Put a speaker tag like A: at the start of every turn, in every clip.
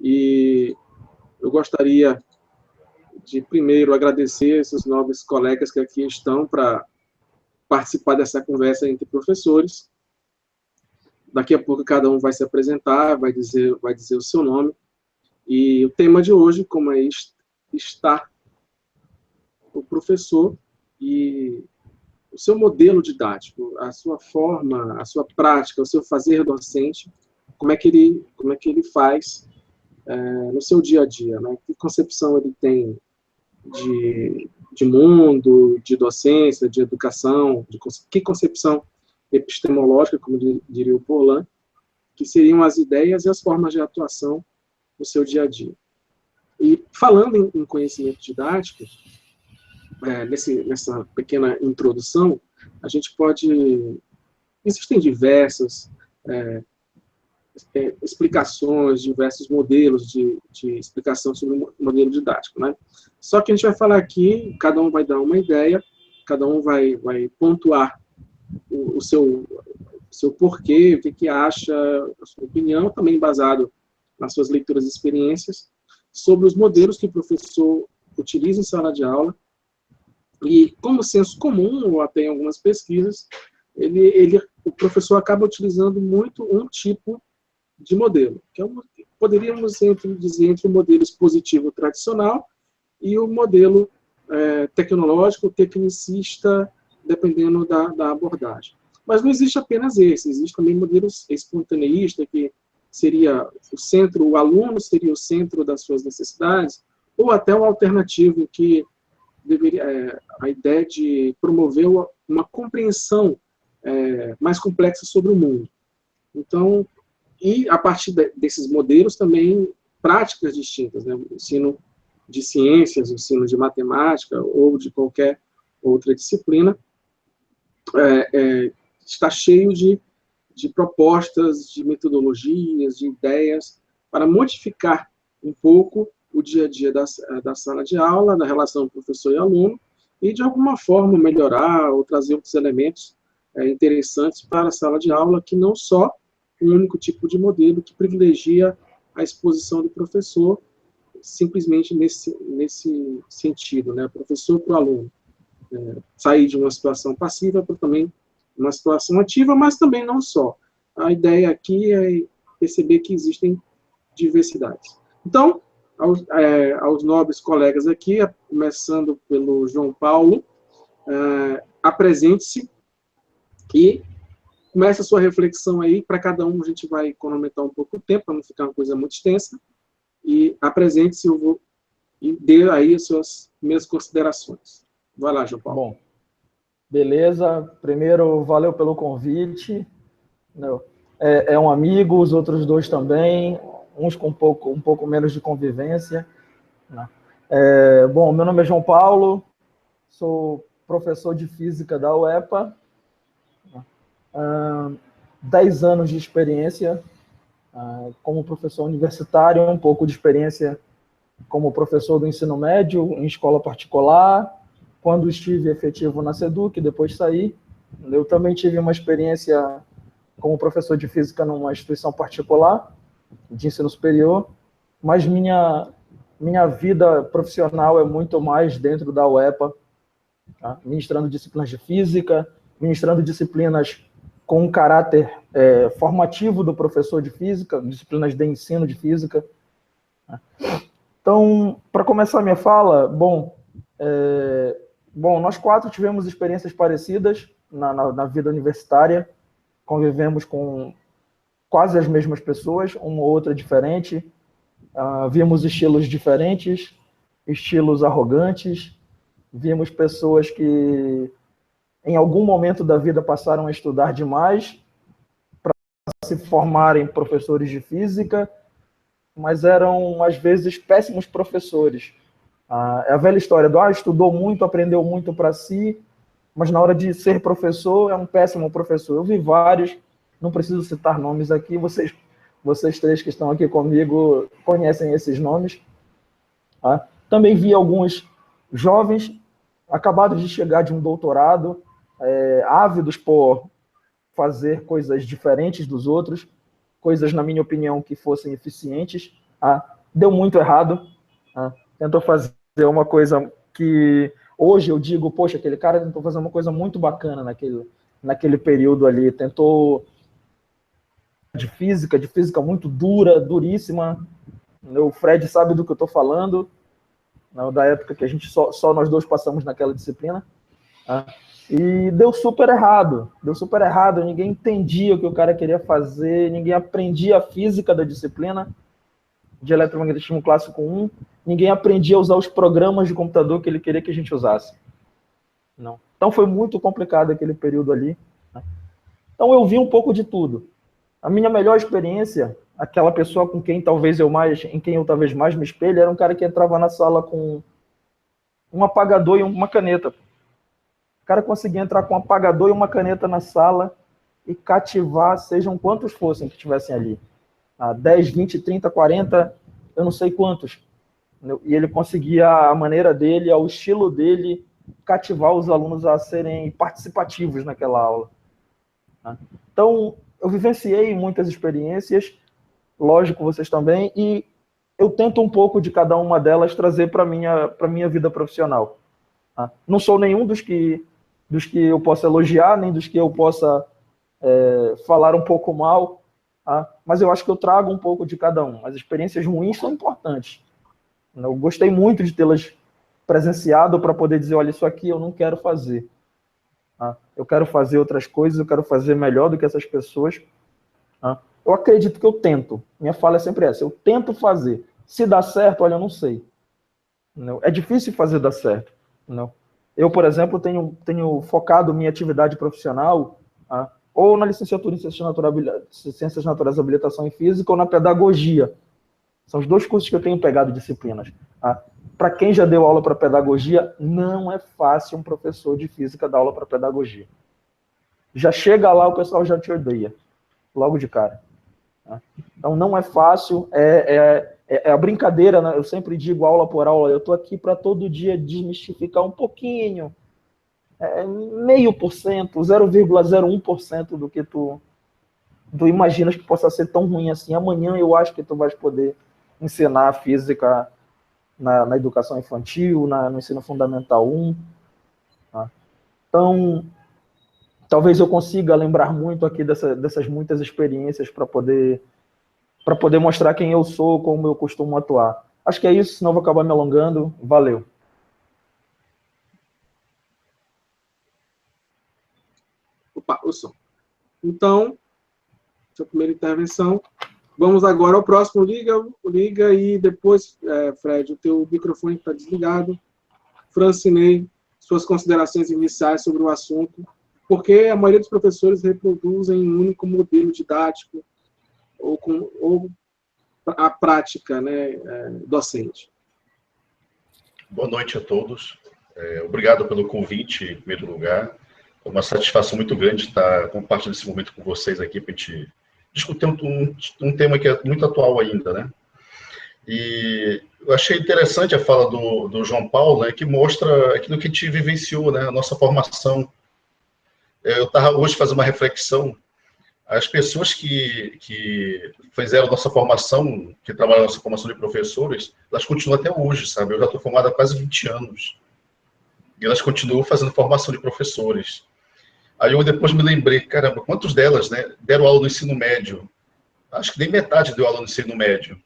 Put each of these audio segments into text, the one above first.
A: E eu gostaria de, primeiro, agradecer esses nobres colegas que aqui estão para participar dessa conversa entre professores. Daqui a pouco cada um vai se apresentar, vai dizer o seu nome. E o tema de hoje, como é estar o professor e o seu modelo didático, a sua forma, a sua prática, o seu fazer docente, como é que ele faz no seu dia a dia, né? Que concepção ele tem de mundo, de docência, de educação, que concepção epistemológica, como diria o Porlan, que seriam as ideias e as formas de atuação no seu dia a dia. E falando em conhecimento didático, nessa pequena introdução, a gente pode... Existem diversas explicações, diversos modelos de explicação sobre o modelo didático, né? Só que a gente vai falar aqui, cada um vai dar uma ideia, cada um vai pontuar o seu porquê, o que acha, a sua opinião, também baseado nas suas leituras e experiências, sobre os modelos que o professor utiliza em sala de aula, e como senso comum, ou até em algumas pesquisas, o professor acaba utilizando muito um tipo de modelo, que poderíamos dizer entre o modelo expositivo tradicional e o modelo tecnológico, tecnicista, dependendo da abordagem. Mas não existe apenas esse, existe também modelos espontaneísta, que seria o centro, o aluno seria o centro das suas necessidades, ou até um alternativo em que a ideia de promover uma compreensão mais complexa sobre o mundo. Então, e a partir desses modelos também práticas distintas, né? O ensino de ciências, o ensino de matemática ou de qualquer outra disciplina está cheio de propostas, de metodologias, de ideias para modificar um pouco o dia a dia da sala de aula, da relação professor e aluno, e de alguma forma melhorar ou trazer outros elementos interessantes para a sala de aula, que não só um único tipo de modelo que privilegia a exposição do professor, simplesmente nesse sentido, né? Professor para o aluno. Sair de uma situação passiva para também uma situação ativa, mas também não só. A ideia aqui é perceber que existem diversidades. Então, aos nobres colegas aqui, começando pelo João Paulo, apresente-se e comece a sua reflexão aí. Para cada um a gente vai cronometrar um pouco o tempo, para não ficar uma coisa muito extensa, e apresente-se e dê aí as suas primeiras considerações. Vai lá, João Paulo.
B: Bom, beleza. Primeiro, valeu pelo convite. É um amigo, os outros dois também, uns com um pouco menos de convivência. Bom, meu nome é João Paulo, sou professor de Física da UEPA, 10 anos de experiência como professor universitário, um pouco de experiência como professor do ensino médio em escola particular, quando estive efetivo na SEDUC, depois saí. Eu também tive uma experiência como professor de Física numa instituição particular de ensino superior, mas minha vida profissional é muito mais dentro da UEPA, tá? Ministrando disciplinas de Física, ministrando disciplinas com um caráter formativo do professor de Física, disciplinas de ensino de Física. Então, para começar a minha fala, bom, nós quatro tivemos experiências parecidas na vida universitária, convivemos com quase as mesmas pessoas, uma ou outra diferente, vimos estilos diferentes, estilos arrogantes, vimos pessoas que em algum momento da vida passaram a estudar demais para se formarem professores de física, mas eram, às vezes, péssimos professores. É a velha história do estudou muito, aprendeu muito para si, mas na hora de ser professor é um péssimo professor. Eu vi vários, não preciso citar nomes aqui, vocês três que estão aqui comigo conhecem esses nomes. Também vi alguns jovens acabados de chegar de um doutorado, ávidos por fazer coisas diferentes dos outros, coisas, na minha opinião, que fossem eficientes, deu muito errado, né? Tentou fazer uma coisa que hoje eu digo, poxa, aquele cara tentou fazer uma coisa muito bacana naquele período ali, tentou de física muito dura, duríssima. O Fred sabe do que eu estou falando, da época que a gente só nós dois passamos naquela disciplina. Né? E deu super errado, ninguém entendia o que o cara queria fazer, ninguém aprendia a física da disciplina de eletromagnetismo clássico 1, ninguém aprendia a usar os programas de computador que ele queria que a gente usasse. Não. Então foi muito complicado aquele período ali. Né? Então eu vi um pouco de tudo. A minha melhor experiência, aquela pessoa com quem em quem eu talvez mais me espelho, era um cara que entrava na sala com um apagador e uma caneta. O cara conseguia entrar com um apagador e uma caneta na sala e cativar, sejam quantos fossem que estivessem ali. 10, 20, 30, 40, eu não sei quantos. E ele conseguia, a maneira dele, ao estilo dele, cativar os alunos a serem participativos naquela aula. Então, eu vivenciei muitas experiências, lógico, vocês também, e eu tento um pouco de cada uma delas trazer para a minha vida profissional. Não sou nenhum dos que eu possa elogiar, nem dos que eu possa falar um pouco mal, mas eu acho que eu trago um pouco de cada um. As experiências ruins são importantes. Eu gostei muito de tê-las presenciado para poder dizer, olha, isso aqui eu não quero fazer. Eu quero fazer outras coisas, eu quero fazer melhor do que essas pessoas. Eu acredito que eu tento. Minha fala é sempre essa, eu tento fazer. Se dá certo, olha, eu não sei. É difícil fazer dar certo. Eu, por exemplo, tenho focado minha atividade profissional ou na licenciatura em Ciências Naturais, Habilitação em Física, ou na pedagogia. São os dois cursos que eu tenho pegado disciplinas. Para quem já deu aula para pedagogia, não é fácil um professor de física dar aula para pedagogia. Já chega lá, o pessoal já te odeia, logo de cara. Então, não é fácil, é a brincadeira, né? Eu sempre digo aula por aula, eu estou aqui para todo dia desmistificar um pouquinho, 0,5%, 0,01% do que tu imaginas que possa ser tão ruim assim. Amanhã eu acho que tu vais poder ensinar física na educação infantil, no ensino fundamental 1. Então, talvez eu consiga lembrar muito aqui dessas muitas experiências para poder mostrar quem eu sou, como eu costumo atuar. Acho que é isso, senão eu vou acabar me alongando. Valeu.
A: Opa, o som. Então, sua primeira intervenção. Vamos agora ao próximo. Liga e depois, Fred, o teu microfone está desligado. Francinei, suas considerações iniciais sobre o assunto, porque a maioria dos professores reproduzem um único modelo didático ou a prática, né, docente.
C: Boa noite a todos. Obrigado pelo convite, em primeiro lugar. É uma satisfação muito grande estar compartilhando esse momento com vocês aqui para a gente discutir um tema que é muito atual ainda, né? E eu achei interessante a fala do João Paulo, né, que mostra aquilo que a gente vivenciou, né, a nossa formação. Eu estava hoje fazendo uma reflexão. As pessoas que fizeram nossa formação, que trabalham na nossa formação de professores, elas continuam até hoje, sabe? Eu já estou formado há quase 20 anos. E elas continuam fazendo formação de professores. Aí eu depois me lembrei, caramba, quantos delas, né, deram aula no ensino médio? Acho que nem metade deu aula no ensino médio.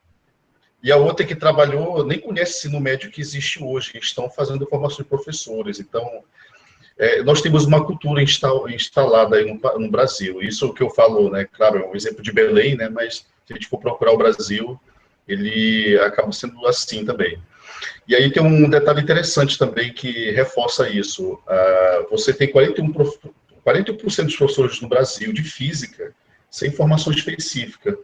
C: E a outra que trabalhou, nem conhece o ensino médio que existe hoje, que estão fazendo formação de professores. Então, nós temos uma cultura instalada aí no Brasil. Isso que eu falo, né, claro, é um exemplo de Belém, né, mas se a gente for procurar o Brasil, ele acaba sendo assim também. E aí tem um detalhe interessante também que reforça isso. Você tem 41% dos professores no Brasil de física sem formação específica.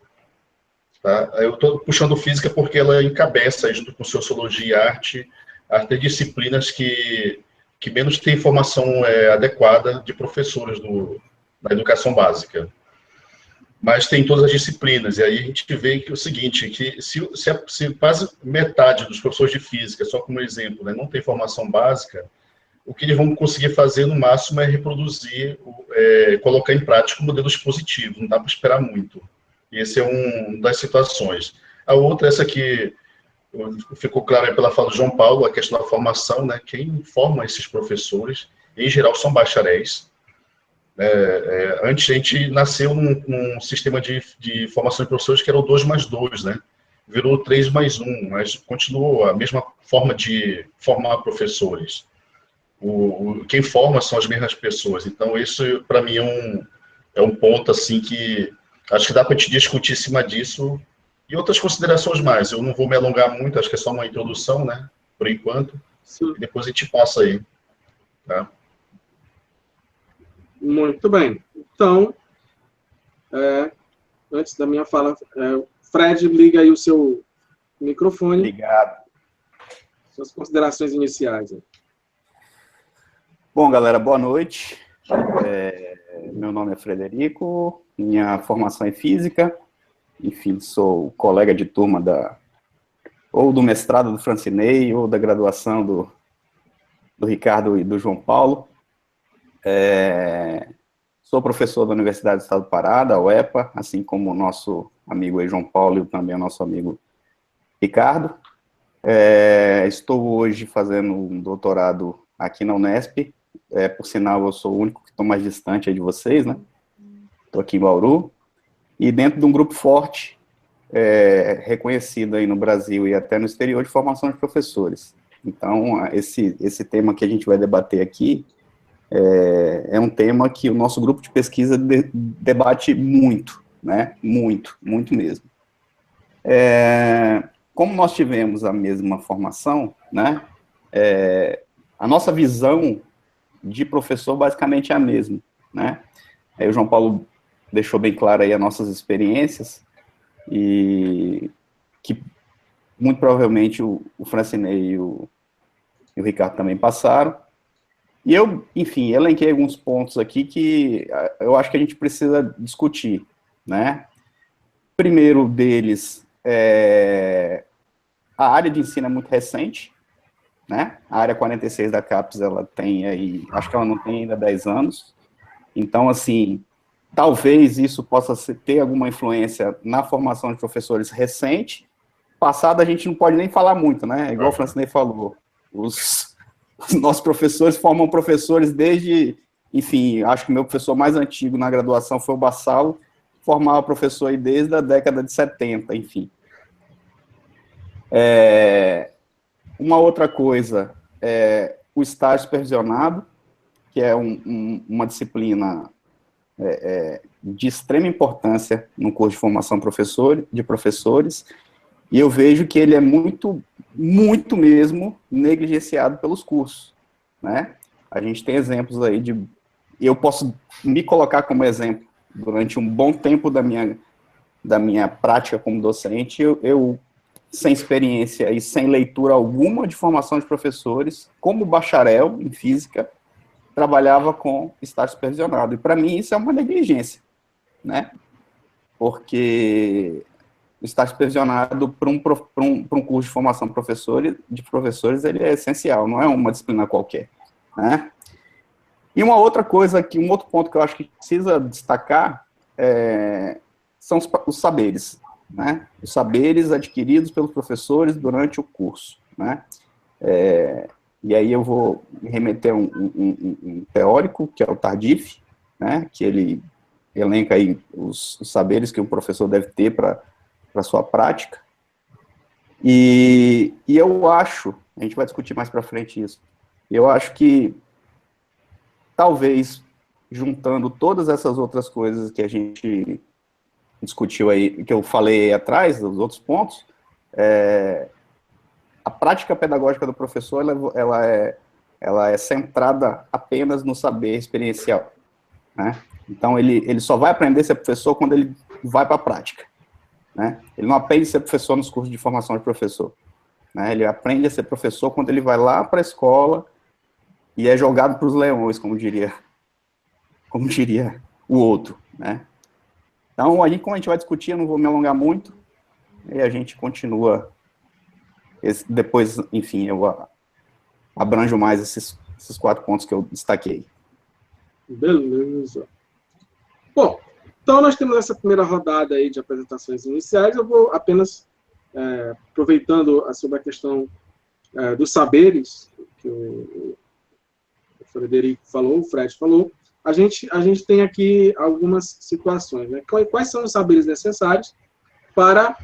C: Tá? Eu estou puxando física porque ela encabeça, junto com sociologia e arte, as disciplinas que menos têm formação adequada de professores na educação básica. Mas tem todas as disciplinas, e aí a gente vê que é o seguinte, que se quase metade dos professores de física, só como exemplo, né, não tem formação básica, o que eles vão conseguir fazer, no máximo, é reproduzir, colocar em prática o modelo expositivo, não dá para esperar muito. E essa é uma das situações. A outra, essa que ficou claro aí pela fala do João Paulo, a questão da formação, né? Quem forma esses professores, em geral, são bacharéis. Antes, a gente nasceu num sistema de formação de professores que era o 2+2, né? Virou 3+1, mas continuou a mesma forma de formar professores. Quem forma são as mesmas pessoas. Então, isso, para mim, é um ponto assim que acho que dá para a gente discutir em cima disso e outras considerações mais. Eu não vou me alongar muito, acho que é só uma introdução, né? Por enquanto. Sim. E depois a gente passa aí. Tá?
A: Muito bem. Então, antes da minha fala, Fred, liga aí o seu microfone.
D: Obrigado.
A: Suas considerações iniciais.
D: Bom, galera, boa noite. Meu nome é Frederico, minha formação é física, enfim, sou colega de turma ou do mestrado do Francinei, ou da graduação do Ricardo e do João Paulo. Sou professor da Universidade do Estado do Pará, da UEPA, assim como o nosso amigo aí, João Paulo, e também o nosso amigo Ricardo. Estou hoje fazendo um doutorado aqui na Unesp. Por sinal, eu sou o único que estou mais distante aí de vocês, né? Estou aqui em Bauru. E dentro de um grupo forte, reconhecido aí no Brasil e até no exterior, de formação de professores. Então, esse tema que a gente vai debater aqui é um tema que o nosso grupo de pesquisa debate muito, né? Muito, muito mesmo. Como nós tivemos a mesma formação, né? A nossa visão de professor basicamente é a mesma, né? Aí o João Paulo deixou bem claro aí as nossas experiências, e que muito provavelmente o Francinei e o Ricardo também passaram. E eu, enfim, elenquei alguns pontos aqui que eu acho que a gente precisa discutir, né? Primeiro deles, a área de ensino é muito recente, né? A área 46 da CAPES, ela tem aí, acho que ela não tem ainda 10 anos, então, assim, talvez isso possa ter alguma influência na formação de professores recente. Passado, a gente não pode nem falar muito, né? Igual o Francinei falou, os nossos professores formam professores desde, enfim, acho que o meu professor mais antigo na graduação foi o Bassalo, formava professor aí desde a década de 70, enfim. Uma outra coisa é o estágio supervisionado, que é uma disciplina de extrema importância no curso de formação de professores, e eu vejo que ele é muito, muito mesmo negligenciado pelos cursos, né? A gente tem exemplos aí eu posso me colocar como exemplo, durante um bom tempo da minha prática como docente, eu sem experiência e sem leitura alguma de formação de professores, como bacharel em física, trabalhava com estágio supervisionado. E, para mim, isso é uma negligência, né? Porque o estágio supervisionado para um curso de formação de professores, ele é essencial, não é uma disciplina qualquer, né? E uma outra coisa, um outro ponto que eu acho que precisa destacar são os saberes, né? Os saberes adquiridos pelos professores durante o curso, né? E aí eu vou me remeter a um teórico, que é o Tardif, né? Que ele elenca aí os saberes que o professor deve ter para a sua prática. E eu acho, a gente vai discutir mais para frente isso, eu acho que talvez, juntando todas essas outras coisas que a gente discutiu aí, que eu falei atrás, dos outros pontos, a prática pedagógica do professor, ela é centrada apenas no saber experiencial, né? Então, ele só vai aprender a ser professor quando ele vai para a prática, né? Ele não aprende a ser professor nos cursos de formação de professor, né? Ele aprende a ser professor quando ele vai lá para a escola e é jogado para os leões, como diria o outro, né? Então, aí, como a gente vai discutir, eu não vou me alongar muito, e a gente continua. Depois, enfim, eu abranjo mais esses 4 pontos que eu destaquei.
A: Beleza. Bom, então nós temos essa primeira rodada aí de apresentações iniciais. Eu vou apenas aproveitando sobre a questão dos saberes, que o Frederico falou, o Fred falou, a gente tem aqui algumas situações, né? Quais são os saberes necessários para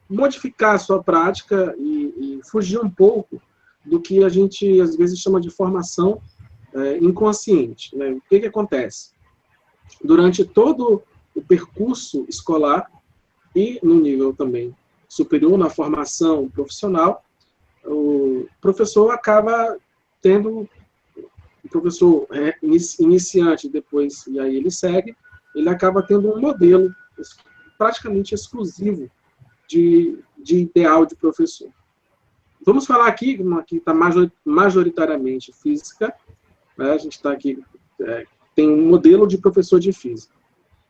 A: modificar a sua prática e fugir um pouco do que a gente, às vezes, chama de formação inconsciente, né? O que acontece? Durante todo o percurso escolar e no nível também superior, na formação profissional, o professor acaba tendo, o professor iniciante depois, e aí ele segue, ele acaba tendo um modelo praticamente exclusivo de ideal de professor. Vamos falar aqui, que está majoritariamente física, né? A gente está aqui, tem um modelo de professor de física.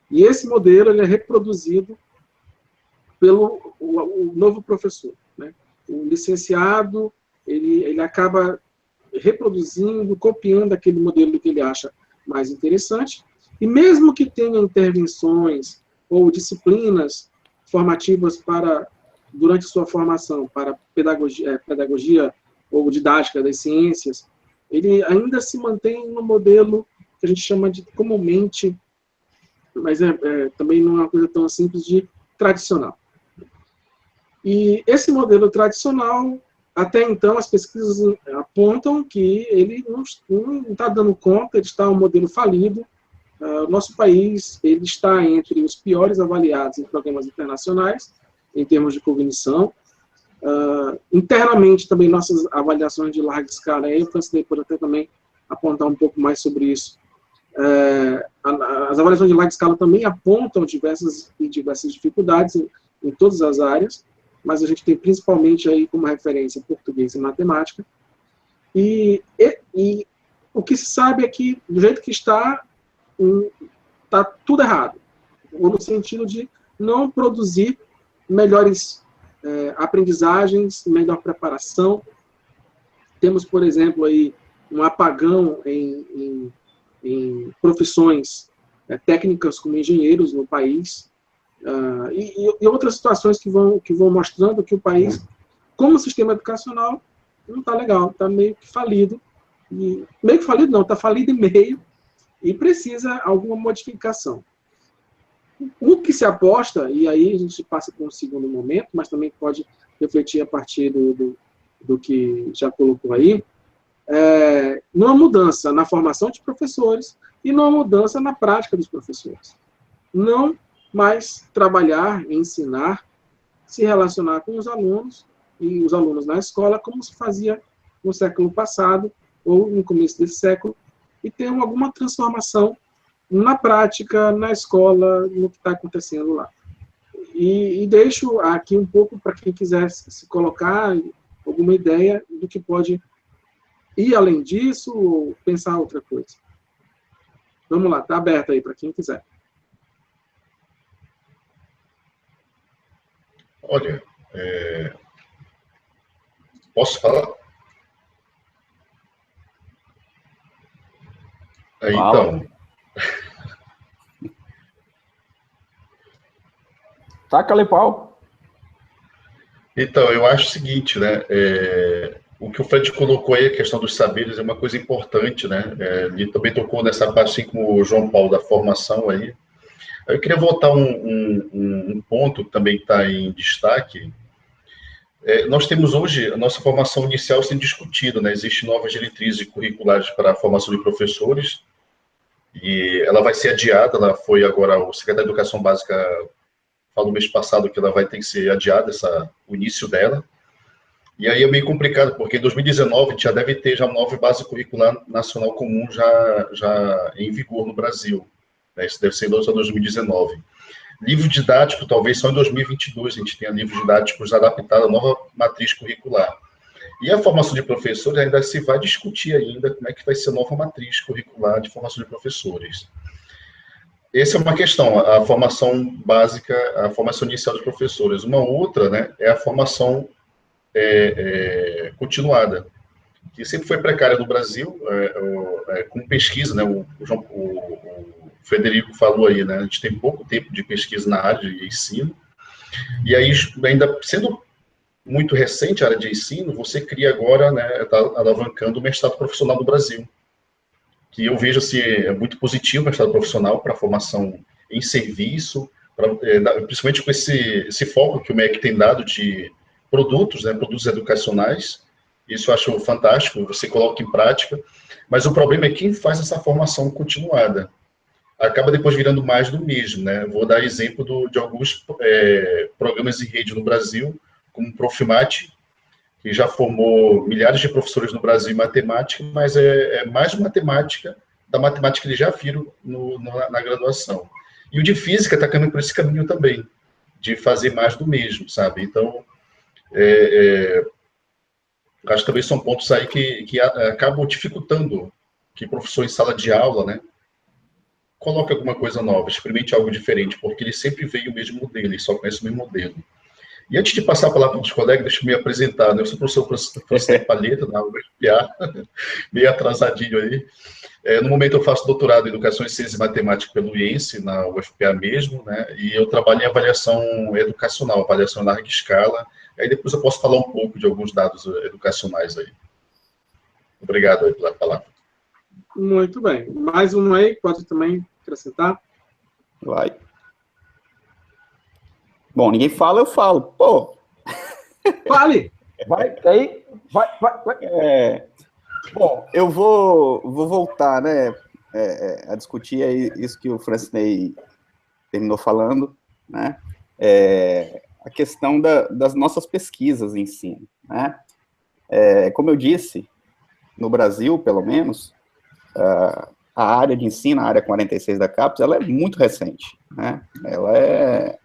A: E esse modelo ele é reproduzido pelo o novo professor, né? O licenciado, ele acaba reproduzindo, copiando aquele modelo que ele acha mais interessante, e mesmo que tenha intervenções ou disciplinas formativas durante sua formação, para pedagogia ou didática das ciências, ele ainda se mantém no modelo que a gente chama de comumente, mas também não é uma coisa tão simples, de tradicional. E esse modelo tradicional, até então, as pesquisas apontam que ele não está dando conta, ele está um modelo falido. O nosso país ele está entre os piores avaliados em programas internacionais, em termos de cognição. Internamente, também, nossas avaliações de larga escala, aí o Francisco pode até também apontar um pouco mais sobre isso. As avaliações de larga escala também apontam diversas dificuldades em todas as áreas, mas a gente tem principalmente aí como referência português e matemática. E o que se sabe é que, do jeito que está tudo errado, ou no sentido de não produzir melhores aprendizagens, melhor preparação. Temos, por exemplo, aí um apagão em profissões técnicas como engenheiros no país, e outras situações que vão mostrando que o país, como sistema educacional, não está legal, está meio que falido. Meio que falido não, está falido e meio, e precisa alguma modificação. O que se aposta, e aí a gente passa para um segundo momento, mas também pode refletir a partir do que já colocou aí, numa mudança na formação de professores e numa mudança na prática dos professores. Não mais trabalhar, ensinar, se relacionar com os alunos e os alunos na escola, como se fazia no século passado ou no começo desse século, e ter alguma transformação na prática, na escola, no que está acontecendo lá. E deixo aqui um pouco para quem quiser se colocar alguma ideia do que pode ir além disso ou pensar outra coisa. Vamos lá, está aberto aí para quem quiser.
C: Olha, posso falar? Então,
B: taca-lhe pau.
C: Então, eu acho o seguinte, né? O que o Fred colocou aí, a questão dos saberes, é uma coisa importante, né? Ele também tocou nessa parte, assim como o João Paulo, da formação aí. Eu queria voltar um ponto que também está em destaque. Nós temos hoje a nossa formação inicial sendo discutida, né? Existem novas diretrizes curriculares para a formação de professores, e ela vai ser adiada. Ela foi agora, o secretário da Educação Básica falou mês passado que ela vai ter que ser adiada, o início dela. E aí é meio complicado, porque em 2019 já deve ter uma nova base curricular nacional comum já em vigor no Brasil. Né? Isso deve ser lançado em 2019. Livro didático, talvez só em 2022 a gente tenha livros didáticos adaptados à nova matriz curricular. E a formação de professores ainda se vai discutir ainda como é que vai ser a nova matriz curricular de formação de professores. Essa é uma questão, a formação básica, a formação inicial dos professores. Uma outra, né, é a formação continuada, que sempre foi precária no Brasil, com pesquisa, né, o Frederico falou aí, né, a gente tem pouco tempo de pesquisa na área de ensino, E aí, ainda sendo muito recente a área de ensino, você cria agora, né, está alavancando o mestrado profissional no Brasil, que eu vejo assim, é muito positivo o mestrado profissional para a formação em serviço, principalmente com esse foco que o MEC tem dado de produtos, né, produtos educacionais. Isso eu acho fantástico, você coloca em prática, mas o problema é quem faz essa formação continuada. Acaba depois virando mais do mesmo, né? Vou dar exemplo de alguns programas de rede no Brasil, como o Profimate, que já formou milhares de professores no Brasil em matemática, mas é mais matemática da matemática que eles já viram na graduação. E o de física está caminhando por esse caminho também, de fazer mais do mesmo, sabe? Então, acho que também são pontos aí que acabam dificultando que o professor em sala de aula, né, coloque alguma coisa nova, experimente algo diferente, porque ele sempre veio o mesmo modelo, ele só conhece o mesmo modelo. E antes de passar a palavra para os colegas, deixa eu me apresentar, né? Eu sou professor Palheta, na UFPA, meio atrasadinho aí. No momento eu faço doutorado em Educação em Ciência e Matemática pelo IENSE, na UFPA mesmo, né? E eu trabalho em avaliação educacional, avaliação em larga escala. Aí depois eu posso falar um pouco de alguns dados educacionais aí. Obrigado aí pela palavra.
A: Muito bem. Mais um aí, pode também acrescentar?
D: Vai. Bom, ninguém fala, eu falo. Pô!
A: Fale!
B: Vai, aí, vai.
D: Bom, eu vou voltar, né, a discutir aí isso que o Francinei terminou falando, né, a questão das nossas pesquisas em ensino, né. Como eu disse, no Brasil, pelo menos, a área de ensino, a área 46 da CAPES, ela é muito recente, né, ela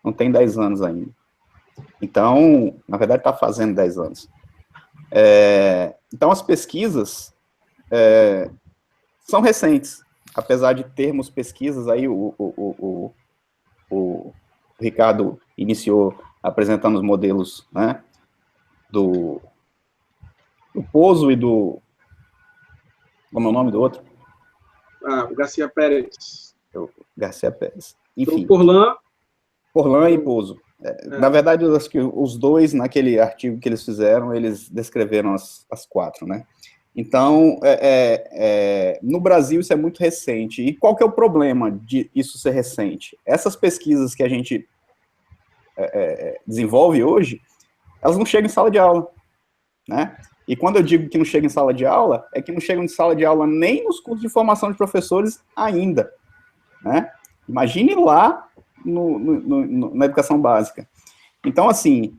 D: não tem 10 anos ainda. Então, na verdade, está fazendo 10 anos. Então, as pesquisas são recentes, apesar de termos pesquisas, aí o Ricardo iniciou apresentando os modelos, né, do Pozo e do... Como é o nome do outro?
A: O Garcia Pérez.
D: Garcia Pérez. Enfim.
A: Porlan
D: e Pozo. Na verdade, eu acho que os dois, naquele artigo que eles fizeram, eles descreveram as quatro, né? Então, no Brasil, isso é muito recente. E qual que é o problema de isso ser recente? Essas pesquisas que a gente desenvolve hoje, elas não chegam em sala de aula, né? E quando eu digo que não chegam em sala de aula, é que não chegam em sala de aula nem nos cursos de formação de professores ainda, né? Imagine lá na educação básica. Então, assim,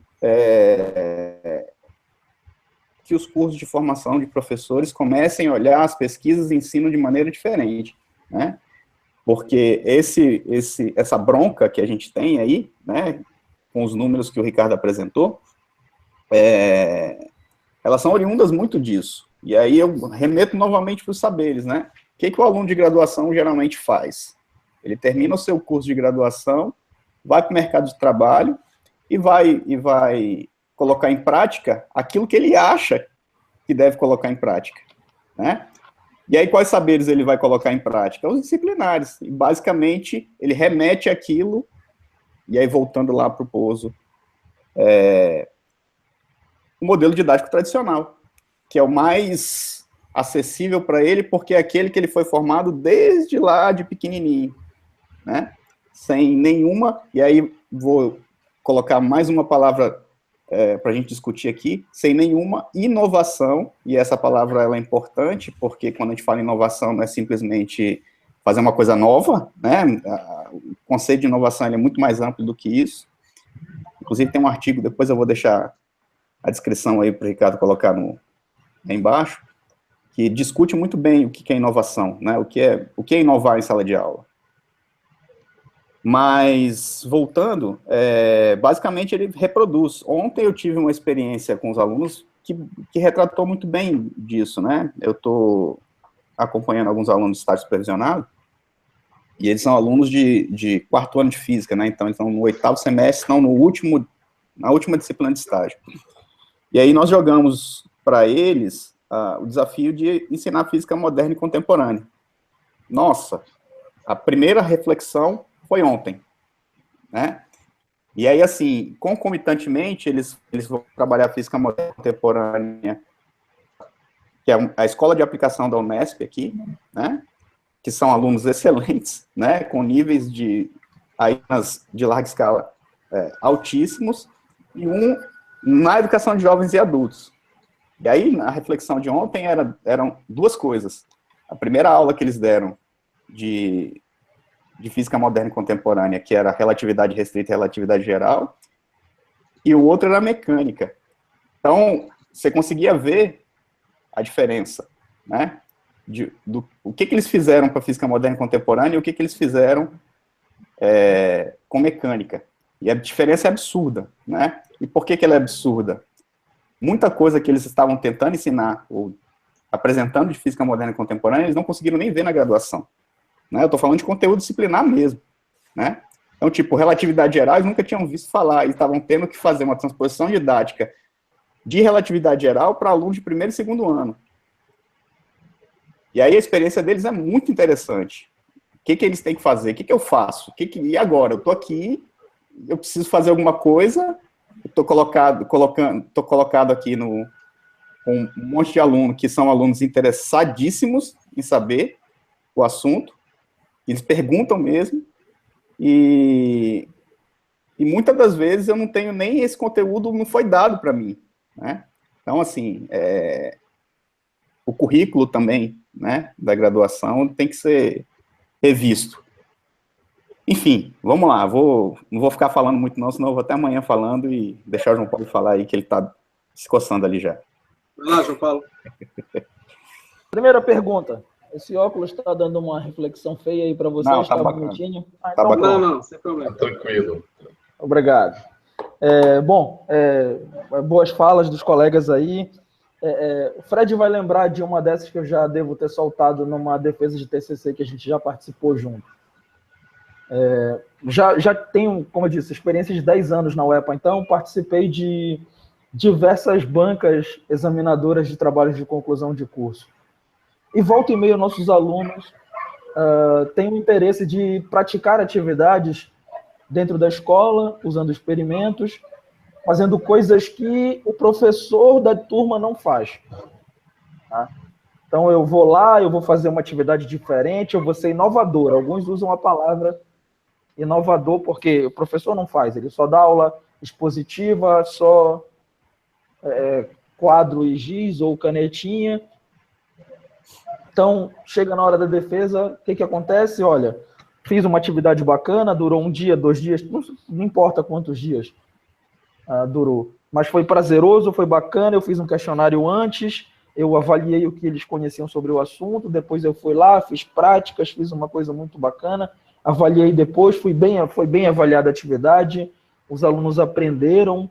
D: que os cursos de formação de professores comecem a olhar as pesquisas de ensino de maneira diferente, né? Porque essa bronca que a gente tem aí, né, com os números que o Ricardo apresentou, elas são oriundas muito disso. E aí eu remeto novamente para os saberes, né? O que o aluno de graduação geralmente faz? Ele termina o seu curso de graduação, vai para o mercado de trabalho e vai colocar em prática aquilo que ele acha que deve colocar em prática, né? E aí, quais saberes ele vai colocar em prática? Os disciplinares. E, basicamente, ele remete aquilo, e aí, voltando lá para o Pozo, o modelo didático tradicional, que é o mais acessível para ele, porque é aquele que ele foi formado desde lá de pequenininho, né? Sem nenhuma, e aí vou colocar mais uma palavra para a gente discutir aqui, sem nenhuma inovação, e essa palavra ela é importante, porque quando a gente fala em inovação não é simplesmente fazer uma coisa nova, né? O conceito de inovação ele é muito mais amplo do que isso. Inclusive tem um artigo, depois eu vou deixar a descrição aí para o Ricardo colocar aí embaixo, que discute muito bem o que é inovação, né? O que é inovar em sala de aula. Mas, voltando, basicamente ele reproduz. Ontem eu tive uma experiência com os alunos que retratou muito bem disso, né? Eu estou acompanhando alguns alunos de estágio supervisionado, e eles são alunos de 4º ano de física, né? Então, eles estão no 8º semestre, estão na última disciplina de estágio. E aí nós jogamos para eles o desafio de ensinar física moderna e contemporânea. Nossa, a primeira reflexão foi ontem, né? E aí, assim, concomitantemente, eles vão trabalhar física moderna contemporânea, que é a escola de aplicação da Unesp aqui, né? Que são alunos excelentes, né? Com níveis de larga escala altíssimos, e na educação de jovens e adultos. E aí, na reflexão de ontem, eram duas coisas. A primeira aula que eles deram de física moderna e contemporânea, que era relatividade restrita e relatividade geral, e o outro era mecânica. Então, você conseguia ver a diferença, né? O que eles fizeram para física moderna e contemporânea e o que eles fizeram com mecânica. E a diferença é absurda, né? E por que ela é absurda? Muita coisa que eles estavam tentando ensinar, ou apresentando de física moderna e contemporânea, eles não conseguiram nem ver na graduação. Né? Eu estou falando de conteúdo disciplinar mesmo, né? Então, tipo, relatividade geral, eles nunca tinham visto falar, eles estavam tendo que fazer uma transposição didática de relatividade geral para alunos de primeiro e segundo ano. E aí a experiência deles é muito interessante. O que eles têm que fazer? O que eu faço? E agora? Eu estou aqui, eu preciso fazer alguma coisa, estou colocado aqui com um monte de alunos que são alunos interessadíssimos em saber o assunto, eles perguntam mesmo, e muitas das vezes eu não tenho nem esse conteúdo, não foi dado para mim, né? Então, assim, o currículo também, né, da graduação tem que ser revisto. Enfim, vamos lá, não vou ficar falando muito não, senão eu vou até amanhã falando e deixar o João Paulo falar aí, que ele está se coçando ali já.
A: Vai lá, João Paulo.
B: Primeira pergunta. Esse óculos está dando uma reflexão feia aí para você?
D: Não,
B: está
D: tá
B: bonitinho?
D: Tá
B: Então,
D: bacana.
A: Não, sem problema.
C: Tá tranquilo.
B: Obrigado. Boas falas dos colegas aí. O Fred vai lembrar de uma dessas que eu já devo ter soltado numa defesa de TCC que a gente já participou junto. Já tenho, como eu disse, experiência de 10 anos na UEPA, então participei de diversas bancas examinadoras de trabalhos de conclusão de curso. E volta e meia, nossos alunos têm o interesse de praticar atividades dentro da escola, usando experimentos, fazendo coisas que o professor da turma não faz. Tá? Então, eu vou lá, eu vou fazer uma atividade diferente, eu vou ser inovador. Alguns usam a palavra inovador porque o professor não faz, ele só dá aula expositiva, só quadro e giz ou canetinha. Então, chega na hora da defesa, o que acontece? Olha, fiz uma atividade bacana, durou 1 dia, 2 dias, não importa quantos dias durou, mas foi prazeroso, foi bacana, eu fiz um questionário antes, eu avaliei o que eles conheciam sobre o assunto, depois eu fui lá, fiz práticas, fiz uma coisa muito bacana, avaliei depois, foi bem avaliada a atividade, os alunos aprenderam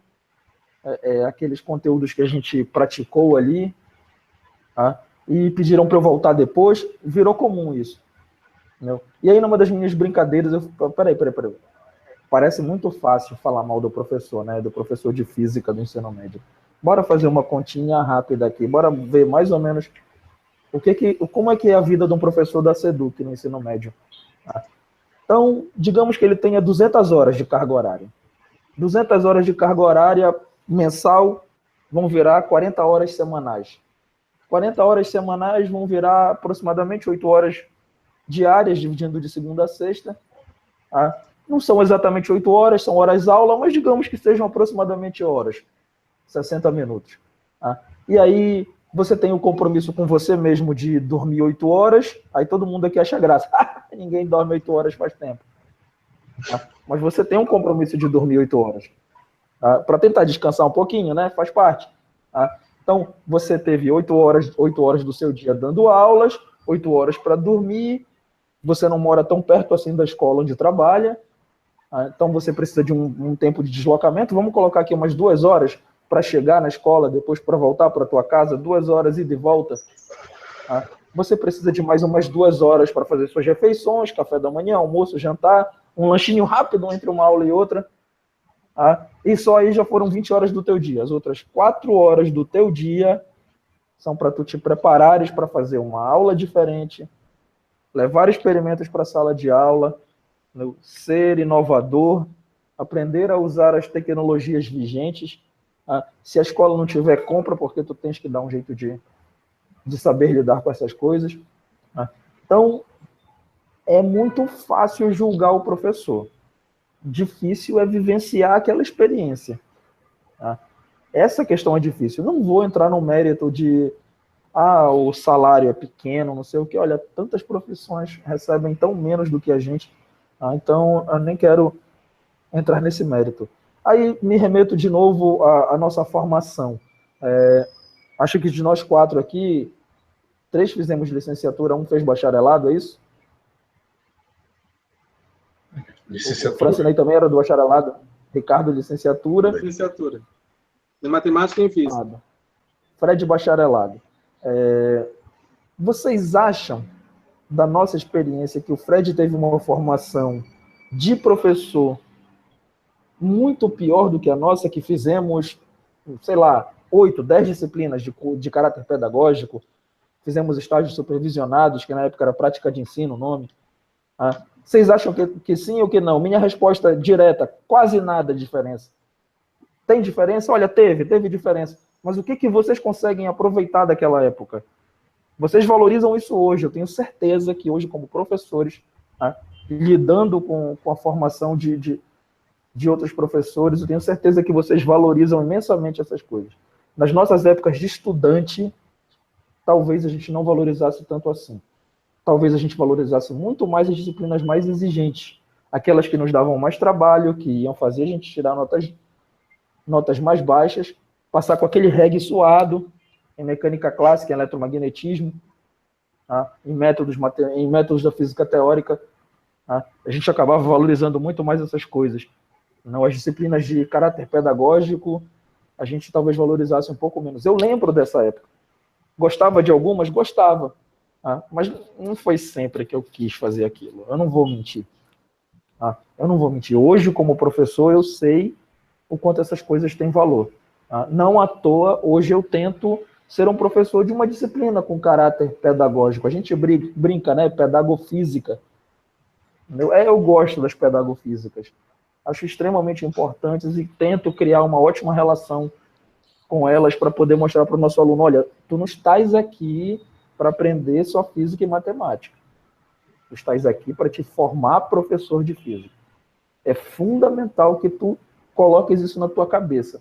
B: aqueles conteúdos que a gente praticou ali, tá? E pediram para eu voltar depois, virou comum isso. Entendeu? E aí, numa das minhas brincadeiras, peraí. Parece muito fácil falar mal do professor, né? Do professor de física do ensino médio. Bora fazer uma continha rápida aqui, bora ver mais ou menos como é que é a vida de um professor da SEDUC no ensino médio. Tá? Então, digamos que ele tenha 200 horas de carga horária. 200 horas de carga horária mensal vão virar 40 horas semanais. 40 horas semanais vão virar aproximadamente 8 horas diárias, dividindo de segunda a sexta. Tá? Não são exatamente 8 horas, são horas-aula, mas digamos que sejam aproximadamente horas. 60 minutos. Tá? E aí você tem o compromisso com você mesmo de dormir 8 horas, aí todo mundo aqui acha graça. Ninguém dorme 8 horas faz tempo. Tá? Mas você tem um compromisso de dormir 8 horas. Tá? Para tentar descansar um pouquinho, né? Faz parte. Tá? Então, você teve 8 horas do seu dia dando aulas, 8 horas para dormir, você não mora tão perto assim da escola onde trabalha, então você precisa de um tempo de deslocamento, vamos colocar aqui umas 2 horas para chegar na escola, depois para voltar para a tua casa, 2 horas ida e volta. Tá? Você precisa de mais umas 2 horas para fazer suas refeições, café da manhã, almoço, jantar, um lanchinho rápido entre uma aula e outra. Tá? E só aí já foram 20 horas do teu dia. As outras 4 horas do teu dia são para tu te preparares para fazer uma aula diferente, levar experimentos para a sala de aula, ser inovador, aprender a usar as tecnologias vigentes. Se a escola não tiver, compra, porque tu tens que dar um jeito de saber lidar com essas coisas. Então, é muito fácil julgar o professor. Difícil é vivenciar aquela experiência. Essa questão é difícil. Não vou entrar no mérito de o salário é pequeno, não sei o que. Olha, tantas profissões recebem tão menos do que a gente. Então, eu nem quero entrar nesse mérito. Aí me remeto de novo à nossa formação. Acho que de nós 4 aqui, 3 fizemos licenciatura, 1 fez bacharelado, é isso?
C: Licenciatura.
B: O Francinei também era do bacharelado. Ricardo, licenciatura.
A: Licenciatura. Em matemática e em física.
B: Fred, bacharelado. Vocês acham, da nossa experiência, que o Fred teve uma formação de professor muito pior do que a nossa, que fizemos, sei lá, 8, 10 disciplinas de caráter pedagógico, fizemos estágios supervisionados, que na época era prática de ensino o nome. Vocês acham que sim ou que não? Minha resposta direta, quase nada de diferença. Tem diferença? Olha, teve diferença. Mas o que vocês conseguem aproveitar daquela época? Vocês valorizam isso hoje. Eu tenho certeza que hoje, como professores, lidando com a formação de outros professores, eu tenho certeza que vocês valorizam imensamente essas coisas. Nas nossas épocas de estudante, talvez a gente não valorizasse tanto assim. Talvez a gente valorizasse muito mais as disciplinas mais exigentes, aquelas que nos davam mais trabalho, que iam fazer a gente tirar notas mais baixas, passar com aquele reggae suado em mecânica clássica, em eletromagnetismo, em métodos da física teórica. A gente acabava valorizando muito mais essas coisas. Não, as disciplinas de caráter pedagógico, a gente talvez valorizasse um pouco menos. Eu lembro dessa época. Gostava de algumas? Gostava. Mas não foi sempre que eu quis fazer aquilo. Eu não vou mentir. Hoje, como professor, eu sei o quanto essas coisas têm valor. Não à toa, hoje eu tento ser um professor de uma disciplina com caráter pedagógico. A gente brinca, né? Pedagofísica. Eu gosto das pedagofísicas. Acho extremamente importantes e tento criar uma ótima relação com elas para poder mostrar para o nosso aluno, olha, tu não estás aqui para aprender só física e matemática. Tu estás aqui para te formar professor de física. É fundamental que tu coloques isso na tua cabeça.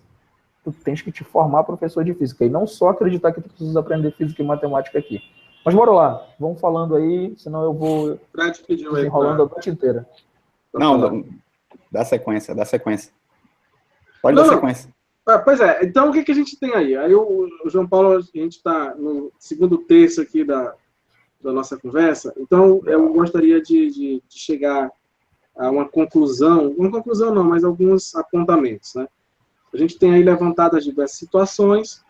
B: Tu tens que te formar professor de física e não só acreditar que tu precisa aprender física e matemática aqui. Mas bora lá, vamos falando aí, senão eu vou enrolando a noite inteira.
D: Não, dá sequência. Pode dar sequência.
A: Pois é, então o que a gente tem aí? Aí o João Paulo, a gente está no segundo terço aqui da nossa conversa, então eu gostaria de chegar a uma conclusão não, mas alguns apontamentos, né? A gente tem aí levantado as diversas situações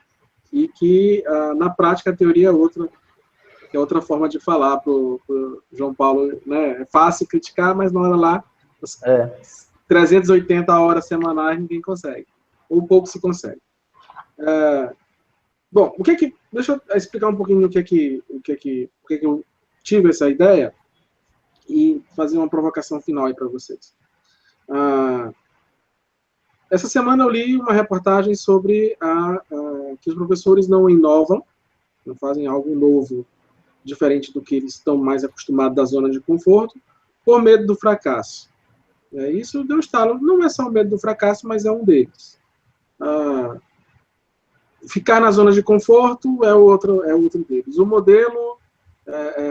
A: e que, na prática, a teoria é outra forma de falar para o João Paulo, né? É fácil criticar, mas na hora lá, 380 horas semanais ninguém consegue. Ou pouco se consegue. Bom, deixa eu explicar um pouquinho por que eu tive essa ideia e fazer uma provocação final aí para vocês. Essa semana eu li uma reportagem sobre que os professores não inovam, não fazem algo novo, diferente do que eles estão mais acostumados da zona de conforto, por medo do fracasso. Isso deu estalo. Não é só o medo do fracasso, mas é um deles. Ficar na zona de conforto é outro deles. O modelo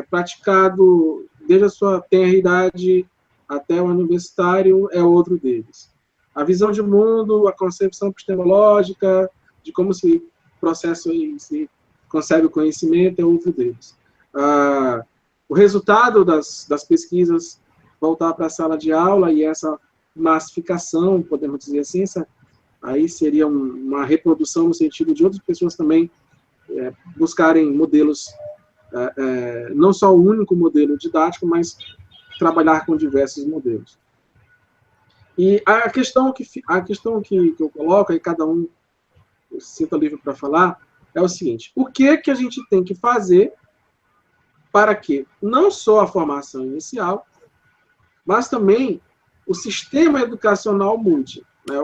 A: praticado desde a sua tenra idade até o universitário é outro deles. A visão de mundo, a concepção epistemológica, de como se processa e se concebe o conhecimento é outro deles. O resultado das pesquisas voltar para a sala de aula e essa massificação, podemos dizer assim, aí seria uma reprodução no sentido de outras pessoas também buscarem modelos, não só o único modelo didático, mas trabalhar com diversos modelos. E a questão que eu coloco, e cada um se sinta livre para falar, é o seguinte: o que a gente tem que fazer para que não só a formação inicial, mas também o sistema educacional mude, né,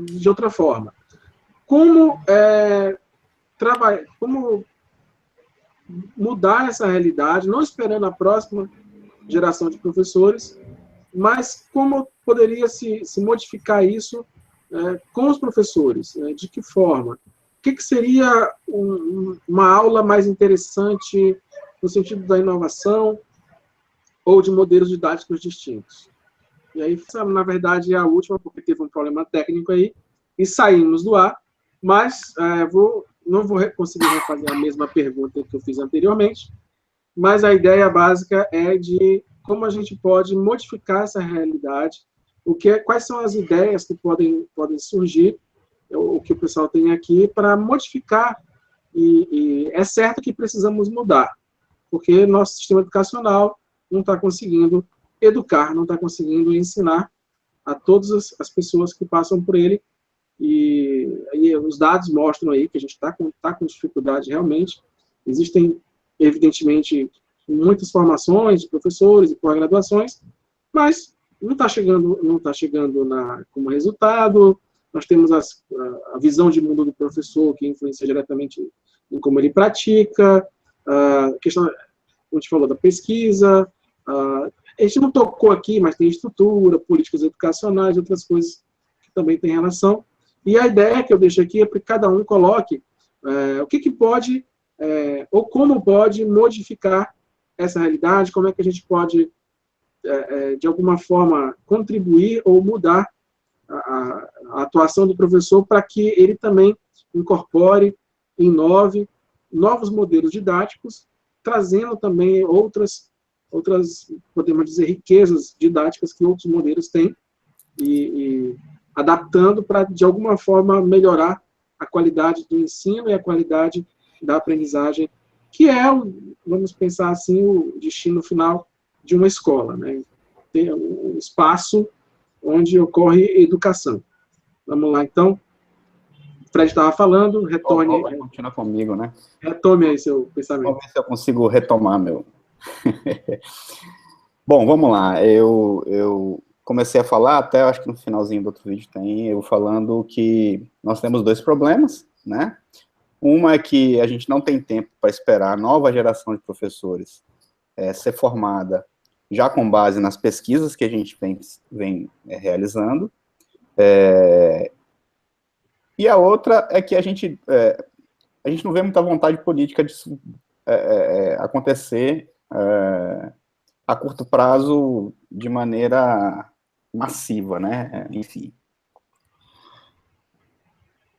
A: de outra forma. Como como mudar essa realidade, não esperando a próxima geração de professores, mas como poderia se modificar isso com os professores? De que forma? O que seria uma aula mais interessante no sentido da inovação ou de modelos didáticos distintos? E aí, na verdade, é a última, porque teve um problema técnico aí, e saímos do ar, mas não vou conseguir refazer a mesma pergunta que eu fiz anteriormente, mas a ideia básica é de como a gente pode modificar essa realidade, quais são as ideias que podem surgir, o que o pessoal tem aqui, para modificar, e é certo que precisamos mudar, porque nosso sistema educacional não está conseguindo educar, não está conseguindo ensinar a todas as pessoas que passam por ele, e os dados mostram aí que a gente está com dificuldade realmente. Existem, evidentemente, muitas formações de professores e pós-graduações, mas não está chegando como resultado. Nós temos a visão de mundo do professor, que influencia diretamente em como ele pratica, a questão, como a gente falou, da pesquisa, a gente não tocou aqui, mas tem estrutura, políticas educacionais, outras coisas que também têm relação. E a ideia que eu deixo aqui é para que cada um coloque o que pode, ou como pode modificar essa realidade, como é que a gente pode, de alguma forma, contribuir ou mudar a atuação do professor para que ele também incorpore, inove novos modelos didáticos, trazendo também outras, podemos dizer, riquezas didáticas que outros modelos têm, e adaptando para, de alguma forma, melhorar a qualidade do ensino e a qualidade da aprendizagem, que é, vamos pensar assim, o destino final de uma escola, né? Tem um espaço onde ocorre educação. Vamos lá, então. O Fred estava falando, retorne.
D: Vai continuar comigo, né?
A: Retome aí seu pensamento.
D: Vamos ver se eu consigo retomar, meu. Bom, vamos lá. Eu comecei a falar, até acho que no finalzinho do outro vídeo tem, eu falando que nós temos dois problemas, né? Uma é que a gente não tem tempo para esperar a nova geração de professores ser formada já com base nas pesquisas que a gente vem realizando. E a outra é que a gente não vê muita vontade política disso acontecer a curto prazo de maneira massiva, né? Enfim.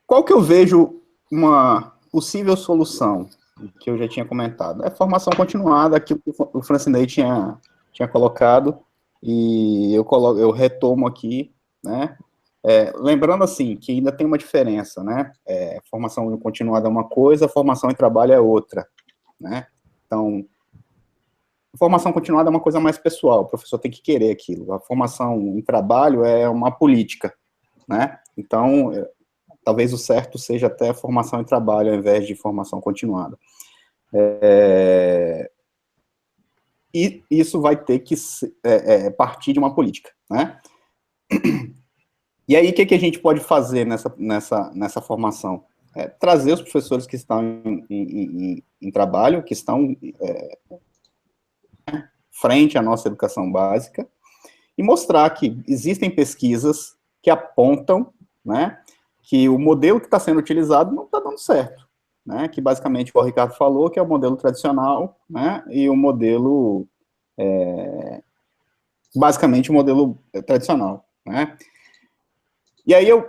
D: Qual que eu vejo uma possível solução, que eu já tinha comentado? É formação continuada, aquilo que o Francinei tinha colocado, e eu retomo aqui, né? Lembrando, assim, que ainda tem uma diferença, né? Formação continuada é uma coisa, formação em trabalho é outra, né? Então, formação continuada é uma coisa mais pessoal, o professor tem que querer aquilo. A formação em trabalho é uma política, né? Então, talvez o certo seja até a formação em trabalho, ao invés de formação continuada. E isso vai ter que partir de uma política, né? E aí, o que a gente pode fazer nessa formação? Trazer os professores que estão em trabalho, que estão frente à nossa educação básica, e mostrar que existem pesquisas que apontam, né, que o modelo que está sendo utilizado não está dando certo, né, que basicamente o Ricardo falou, que é o modelo tradicional, né, e o modelo, basicamente o modelo tradicional, né. E aí eu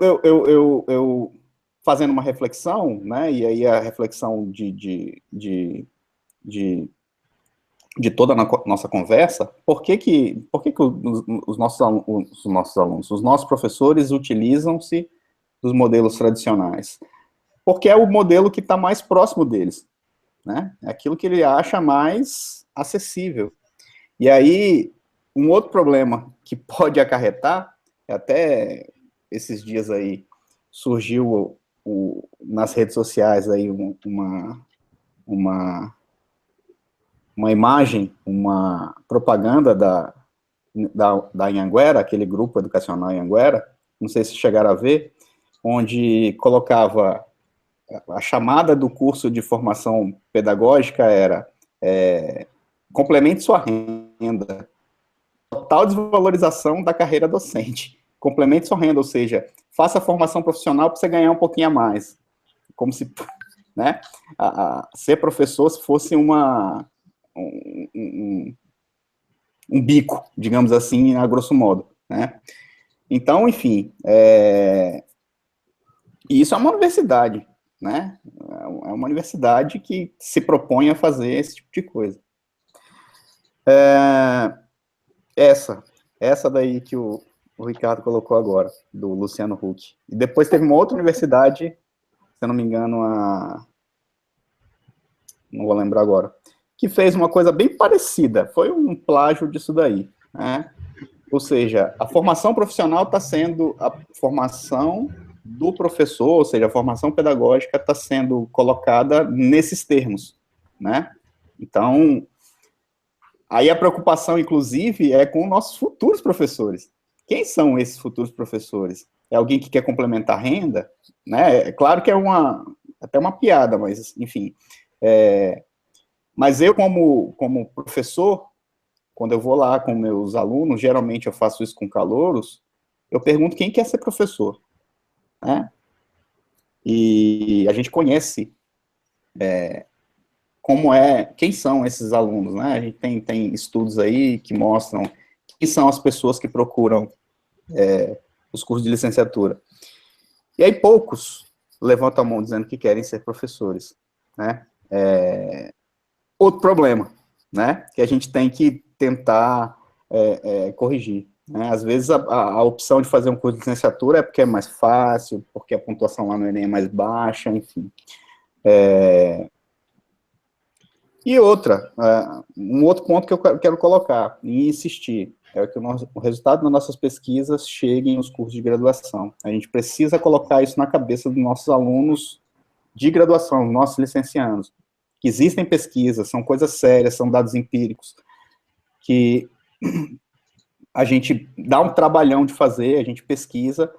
D: fazendo uma reflexão, né, e aí a reflexão de toda a nossa conversa, por que os nossos alunos, os nossos professores utilizam-se dos modelos tradicionais? Porque é o modelo que está mais próximo deles, né? É aquilo que ele acha mais acessível. E aí, um outro problema que pode acarretar, até esses dias aí surgiu nas redes sociais aí uma imagem, uma propaganda da Anhanguera, aquele grupo educacional Anhanguera, não sei se chegaram a ver, onde colocava a chamada do curso de formação pedagógica era complemente sua renda, total desvalorização da carreira docente, complemente sua renda, ou seja, faça a formação profissional para você ganhar um pouquinho a mais, como se, né, ser professor se fosse um bico, digamos assim, a grosso modo, né. Então, enfim, e isso é uma universidade, né? É uma universidade que se propõe a fazer esse tipo de coisa. Essa daí que o Ricardo colocou agora, do Luciano Huck. E depois teve uma outra universidade, se eu não me engano, não vou lembrar agora, que fez uma coisa bem parecida, foi um plágio disso daí, né? Ou seja, a formação profissional está sendo a formação do professor, ou seja, a formação pedagógica está sendo colocada nesses termos, né? Então, aí a preocupação, inclusive, é com nossos futuros professores. Quem são esses futuros professores? É alguém que quer complementar a renda? Né? É claro que é até uma piada, mas, enfim. Mas eu, como professor, quando eu vou lá com meus alunos, geralmente eu faço isso com calouros, eu pergunto quem quer ser professor, né? E a gente conhece quem são esses alunos, né? A gente tem estudos aí que mostram quem são as pessoas que procuram os cursos de licenciatura. E aí poucos levantam a mão dizendo que querem ser professores, né? Outro problema, né? Que a gente tem que tentar corrigir, né? Às vezes a opção de fazer um curso de licenciatura é porque é mais fácil, porque a pontuação lá no Enem é mais baixa, enfim. E um outro ponto que eu quero colocar e insistir é que o resultado das nossas pesquisas chegue nos cursos de graduação. A gente precisa colocar isso na cabeça dos nossos alunos de graduação, dos nossos licenciados, que existem pesquisas, são coisas sérias, são dados empíricos, que a gente dá um trabalhão de fazer, a gente pesquisa,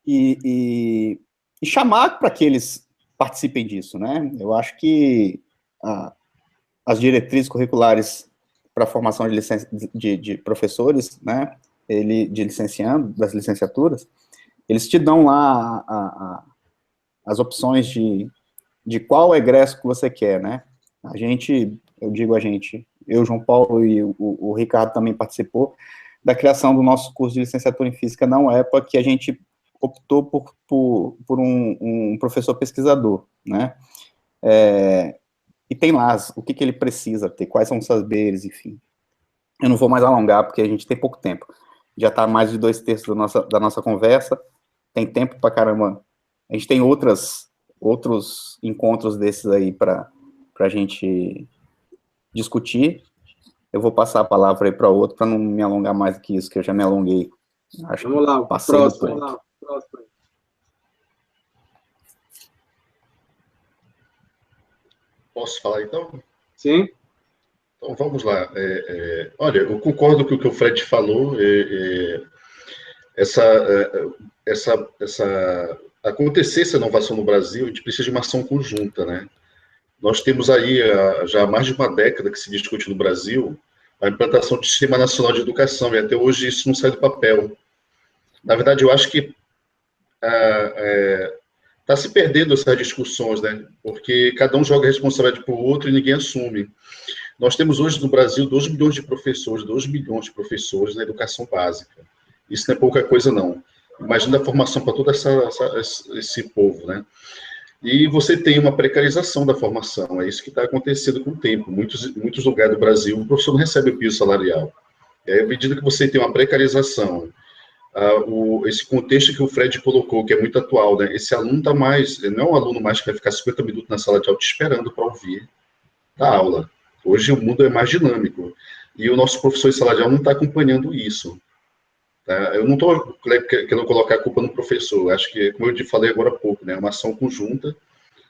D: e chamar para que eles participem disso, né? Eu acho que as diretrizes curriculares para a formação de professores, né, de licenciando, das licenciaturas, eles te dão lá as opções de qual egresso que você quer, né? Eu, João Paulo e o Ricardo também participou da criação do nosso curso de licenciatura em Física na UEPA, que a gente optou por um professor pesquisador, né? E tem lá o que ele precisa ter, quais são os saberes, enfim. Eu não vou mais alongar, porque a gente tem pouco tempo. Já está mais de 2/3 da nossa conversa, tem tempo para caramba. A gente tem outros encontros desses aí para a gente discutir. Eu vou passar a palavra aí para outro, para não me alongar mais do que isso, que eu já me alonguei.
A: Vamos lá, próximo.
C: Posso falar, então?
A: Sim.
C: Então, vamos lá. Olha, eu concordo com o que o Fred falou. Acontecer essa inovação no Brasil, a gente precisa de uma ação conjunta, né? Nós temos aí, já há mais de uma década que se discute no Brasil, a implantação do Sistema Nacional de Educação, e até hoje isso não sai do papel. Na verdade, eu acho que está se perdendo essas discussões, né? Porque cada um joga a responsabilidade para o outro e ninguém assume. Nós temos hoje no Brasil 2 milhões de professores na educação básica. Isso não é pouca coisa, não. Imagina a formação para todo esse povo, né? E você tem uma precarização da formação, é isso que está acontecendo com o tempo. Muitos lugares do Brasil, o professor não recebe o piso salarial. E aí, à medida que você tem uma precarização, esse contexto que o Fred colocou, que é muito atual, né? Esse aluno não é um aluno mais que vai ficar 50 minutos na sala de aula esperando para ouvir a aula. Hoje o mundo é mais dinâmico, e o nosso professor de sala de aula não está acompanhando isso. Tá? Eu não estou querendo colocar a culpa no professor, acho que, como eu te falei agora há pouco, né, é uma ação conjunta,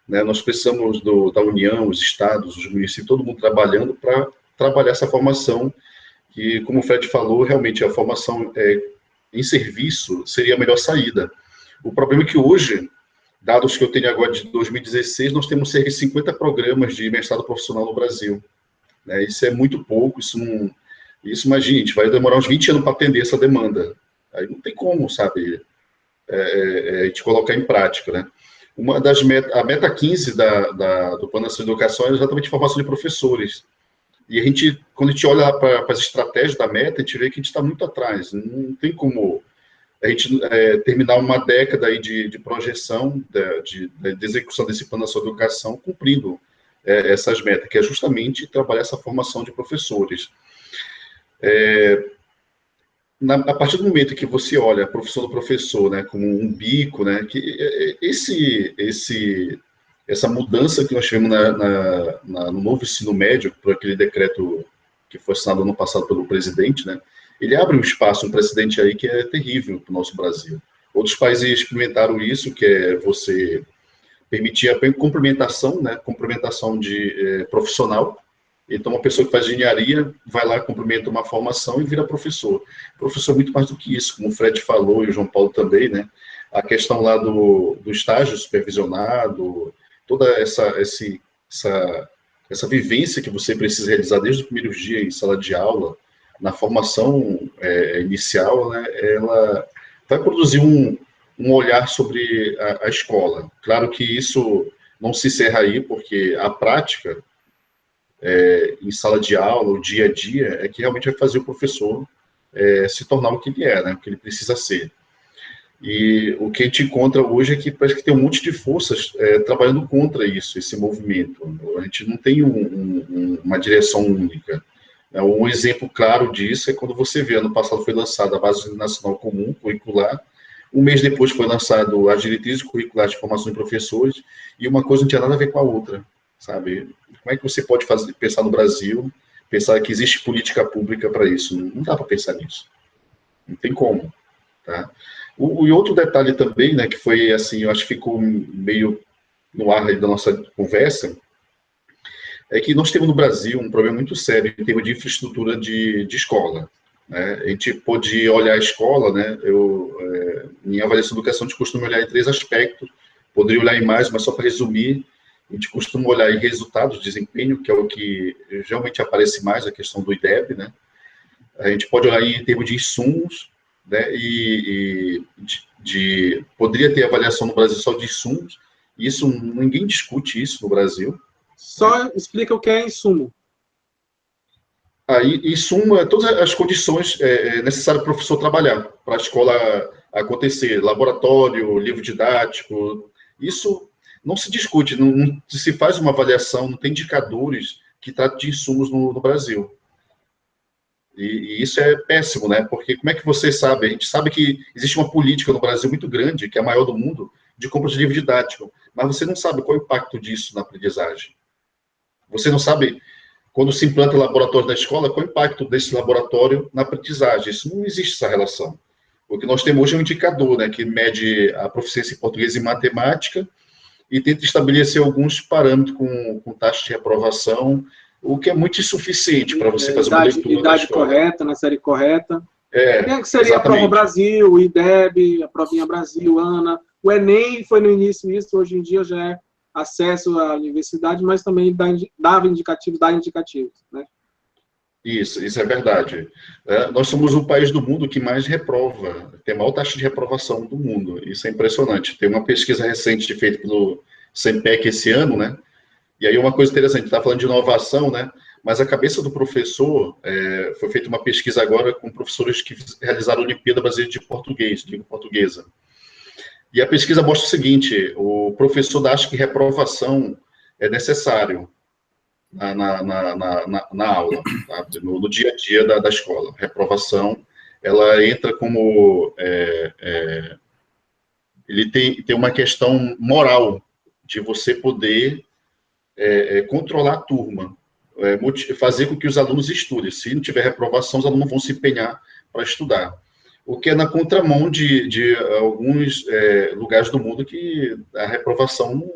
C: né, nós precisamos da União, os estados, os municípios, todo mundo trabalhando para trabalhar essa formação que, como o Fred falou, realmente a formação em serviço seria a melhor saída. O problema é que hoje, dados que eu tenho agora de 2016, nós temos cerca de 50 programas de mestrado profissional no Brasil. Né? Isso é muito pouco, isso, imagina, a gente vai demorar uns 20 anos para atender essa demanda. Aí não tem como, sabe, a gente colocar em prática, né? Uma das a meta 15 do Plano Nacional de Educação é exatamente a formação de professores. E a gente, quando a gente olha para as estratégias da meta, a gente vê que a gente está muito atrás. Não tem como a gente terminar uma década aí de projeção, de execução desse Plano Nacional de Educação, cumprindo essas metas, que é justamente trabalhar essa formação de professores. A partir do momento que você olha a profissão do professor, né, como um bico, né, que essa mudança que nós tivemos no novo ensino médio, por aquele decreto que foi assinado ano passado pelo presidente, né, ele abre um espaço, um precedente aí que é terrível para o nosso Brasil. Outros países experimentaram isso, que é você permitir a complementação, né, complementação de profissional. Então, uma pessoa que faz engenharia vai lá, complementa uma formação e vira professor. Professor é muito mais do que isso, como o Fred falou e o João Paulo também, né? A questão lá do estágio supervisionado, toda essa vivência que você precisa realizar desde os primeiros dias em sala de aula, na formação inicial, né? Ela vai produzir um olhar sobre a escola. Claro que isso não se encerra aí, porque a prática em sala de aula, o dia a dia, é que realmente vai fazer o professor se tornar o que ele é, né? O que ele precisa ser. E o que a gente encontra hoje é que parece que tem um monte de forças trabalhando contra isso, esse movimento. A gente não tem uma direção única. Um exemplo claro disso é quando você vê, ano passado foi lançada a Base Nacional Comum Curricular, um mês depois foi lançado as diretrizes curriculares de formação de professores, e uma coisa não tinha nada a ver com a outra, sabe? Como é que você pode pensar no Brasil, pensar que existe política pública para isso? Não dá para pensar nisso. Não tem como, tá? E outro detalhe também, né, que foi assim, eu acho que ficou meio no ar aí da nossa conversa, é que nós temos no Brasil um problema muito sério em termos de infraestrutura de escola. Né? A gente pode olhar a escola, né? Em avaliação de educação, a gente costuma olhar em 3 aspectos, poderia olhar em mais, mas só para resumir, a gente costuma olhar em resultados de desempenho, que é o que geralmente aparece mais, a questão do IDEB, né? A gente pode olhar em termos de insumos, né? Poderia ter avaliação no Brasil só de insumos, isso, ninguém discute isso no Brasil.
A: Só explica o que é insumo.
C: Aí, insumo é todas as condições necessárias para o professor trabalhar, para a escola acontecer, laboratório, livro didático, isso não se discute, não se faz uma avaliação, não tem indicadores que tratam de insumos no Brasil. E isso é péssimo, né? Porque como é que você sabe? A gente sabe que existe uma política no Brasil muito grande, que é a maior do mundo, de compra de livro didático, mas você não sabe qual é o impacto disso na aprendizagem. Você não sabe, quando se implanta laboratório na escola, qual é o impacto desse laboratório na aprendizagem. Isso não existe, essa relação. O que nós temos hoje é um indicador, né, que mede a proficiência em português e matemática e tenta estabelecer alguns parâmetros com taxa de reprovação, o que é muito insuficiente para você fazer uma leitura da
A: idade
C: escola.
A: correta, na série correta. Que seria
C: exatamente.
A: A Prova Brasil, o IDEB, a Provinha Brasil, ANA. O Enem foi no início isso, hoje em dia já é acesso à universidade, mas também dá indicativos, né?
C: Isso é verdade. Nós somos o país do mundo que mais reprova, tem a maior taxa de reprovação do mundo. Isso é impressionante. Tem uma pesquisa recente feita pelo CEMPEC esse ano, né? E aí uma coisa interessante, a gente está falando de inovação, né? Mas a cabeça do professor, foi feita uma pesquisa agora com professores que realizaram a Olimpíada Brasileira de Português, de língua portuguesa. E a pesquisa mostra o seguinte: o professor acha que reprovação é necessário na aula, tá? No dia a dia da escola. Reprovação, ela entra como... ele tem uma questão moral de você poder controlar a turma, fazer com que os alunos estudem. Se não tiver reprovação, os alunos vão se empenhar para estudar. O que é na contramão de alguns lugares do mundo que a reprovação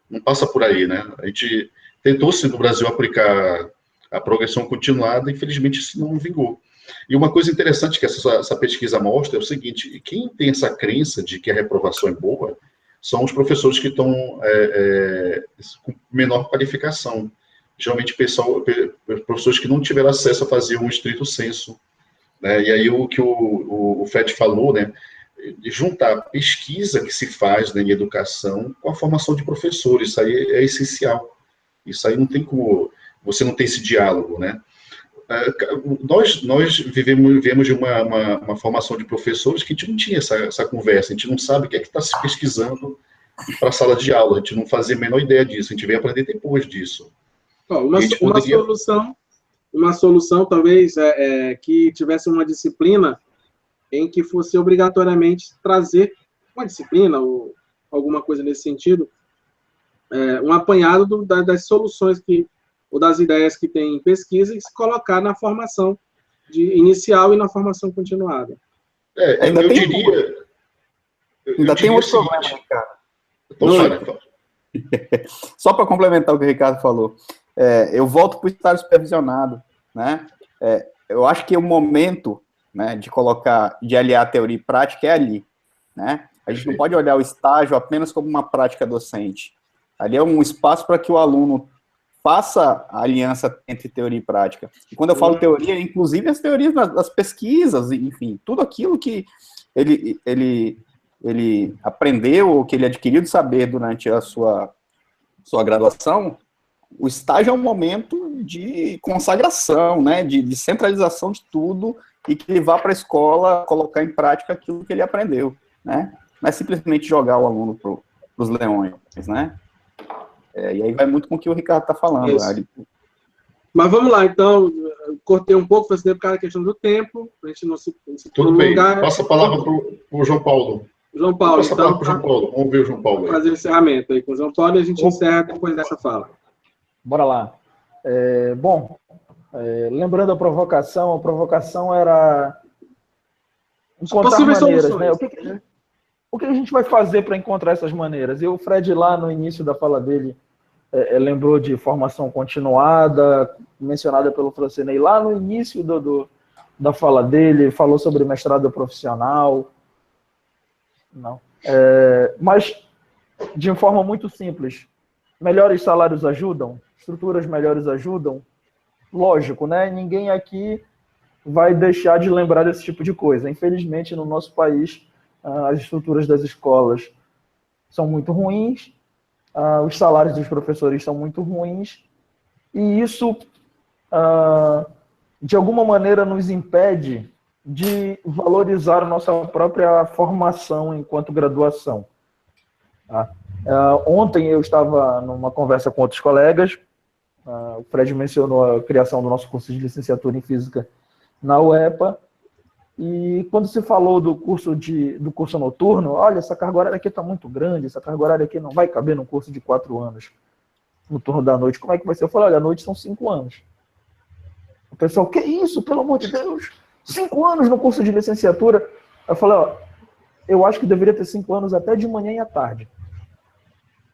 C: não passa por aí, né? A gente tentou-se no Brasil aplicar a progressão continuada, infelizmente isso não vingou. E uma coisa interessante que essa pesquisa mostra é o seguinte: quem tem essa crença de que a reprovação é boa são os professores que estão com menor qualificação. Geralmente, professores que não tiveram acesso a fazer um estrito senso. Né? E aí o que o Fred falou, né, de juntar a pesquisa que se faz, né, em educação com a formação de professores, isso aí é essencial. Isso aí não tem como você não ter esse diálogo, né? Nós vivemos de uma formação de professores que a gente não tinha essa conversa, a gente não sabe o que é que está se pesquisando para a sala de aula, a gente não fazia a menor ideia disso, a gente veio aprender depois disso.
A: Uma solução talvez que tivesse uma disciplina em que fosse obrigatoriamente trazer uma disciplina ou alguma coisa nesse sentido, um apanhado das soluções ou das ideias que tem em pesquisa e se colocar na formação inicial e na formação continuada.
D: Ainda tem outro problema, Ricardo. Só para complementar o que o Ricardo falou, eu volto para o estágio supervisionado, né? Eu acho que o momento, né, de aliar teoria e prática é ali, né? A gente não pode olhar o estágio apenas como uma prática docente. Ali é um espaço para que o aluno faça a aliança entre teoria e prática. E quando eu falo teoria, inclusive as teorias das pesquisas, enfim, tudo aquilo que ele aprendeu, ou que ele adquiriu de saber durante a sua graduação. O estágio é um momento de consagração, né, de centralização de tudo, e que ele vá para a escola colocar em prática aquilo que ele aprendeu, né? Não é simplesmente jogar o aluno para os leões, né? E aí vai muito com o que o Ricardo está falando.
A: Mas vamos lá, então, cortei um pouco, fazendo por causa da questão do tempo, para a gente não se
C: Tudo bem, passa a palavra para o João Paulo.
A: João Paulo,
C: passa a palavra para o João Paulo, vamos ver o João Paulo.
A: Fazer o encerramento aí com o João Paulo e a gente encerra depois dessa fala.
B: Bora lá. Lembrando a provocação era encontrar maneiras, né? O que a gente vai fazer para encontrar essas maneiras? E o Fred, lá no início da fala dele, lembrou de formação continuada, mencionada pelo Francinei. Lá no início da fala dele, falou sobre mestrado profissional. Não. Mas, de forma muito simples, melhores salários ajudam? Estruturas melhores ajudam? Lógico, né? Ninguém aqui vai deixar de lembrar desse tipo de coisa. Infelizmente, no nosso país, as estruturas das escolas são muito ruins, os salários dos professores são muito ruins, e isso, de alguma maneira, nos impede de valorizar a nossa própria formação enquanto graduação. Ontem eu estava numa conversa com outros colegas, o Fred mencionou a criação do nosso curso de licenciatura em Física na UEPA, e quando se falou do curso noturno, olha, essa carga horária aqui está muito grande, essa carga horária aqui não vai caber num curso de 4 anos, no turno da noite, como é que vai ser? Eu falei, olha, a noite são 5 anos. O pessoal, que isso, pelo amor de Deus, 5 anos no curso de licenciatura? Eu falei, eu acho que deveria ter 5 anos até de manhã e à tarde.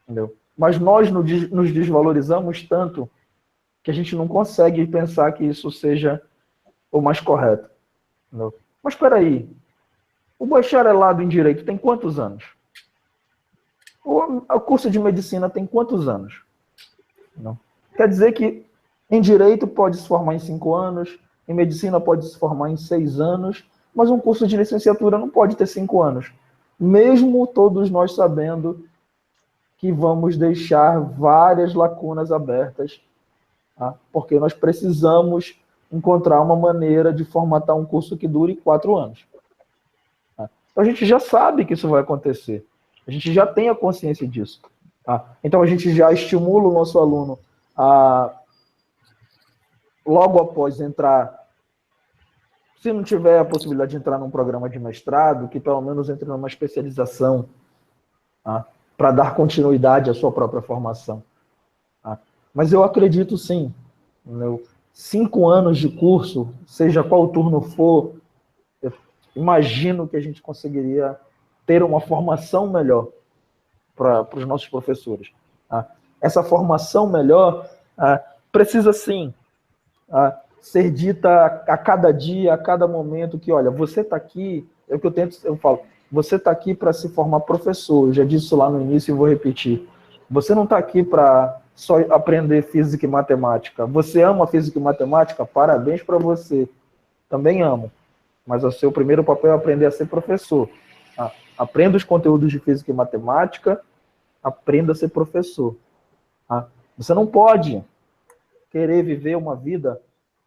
B: Entendeu? Mas nós nos desvalorizamos tanto que a gente não consegue pensar que isso seja o mais correto. Entendeu? Mas espera aí, o bacharelado em Direito tem quantos anos? O curso de Medicina tem quantos anos? Não. Quer dizer que em Direito pode se formar em 5 anos, em Medicina pode se formar em 6 anos, mas um curso de licenciatura não pode ter 5 anos. Mesmo todos nós sabendo que vamos deixar várias lacunas abertas, porque nós precisamos encontrar uma maneira de formatar um curso que dure 4 anos. Então, a gente já sabe que isso vai acontecer. A gente já tem a consciência disso. Então, a gente já estimula o nosso aluno a, logo após entrar, se não tiver a possibilidade de entrar num programa de mestrado, que pelo menos entre numa especialização, para dar continuidade à sua própria formação. Mas eu acredito, sim, 5 anos de curso, seja qual turno for, eu imagino que a gente conseguiria ter uma formação melhor para os nossos professores. Essa formação melhor precisa, sim, ser dita a cada dia, a cada momento, que, olha, você está aqui, é o que eu falo, você está aqui para se formar professor, eu já disse isso lá no início e vou repetir. Você não está aqui para só aprender física e matemática. Você ama física e matemática? Parabéns para você. Também amo. Mas o seu primeiro papel é aprender a ser professor. Aprenda os conteúdos de física e matemática, aprenda a ser professor. Você não pode querer viver uma vida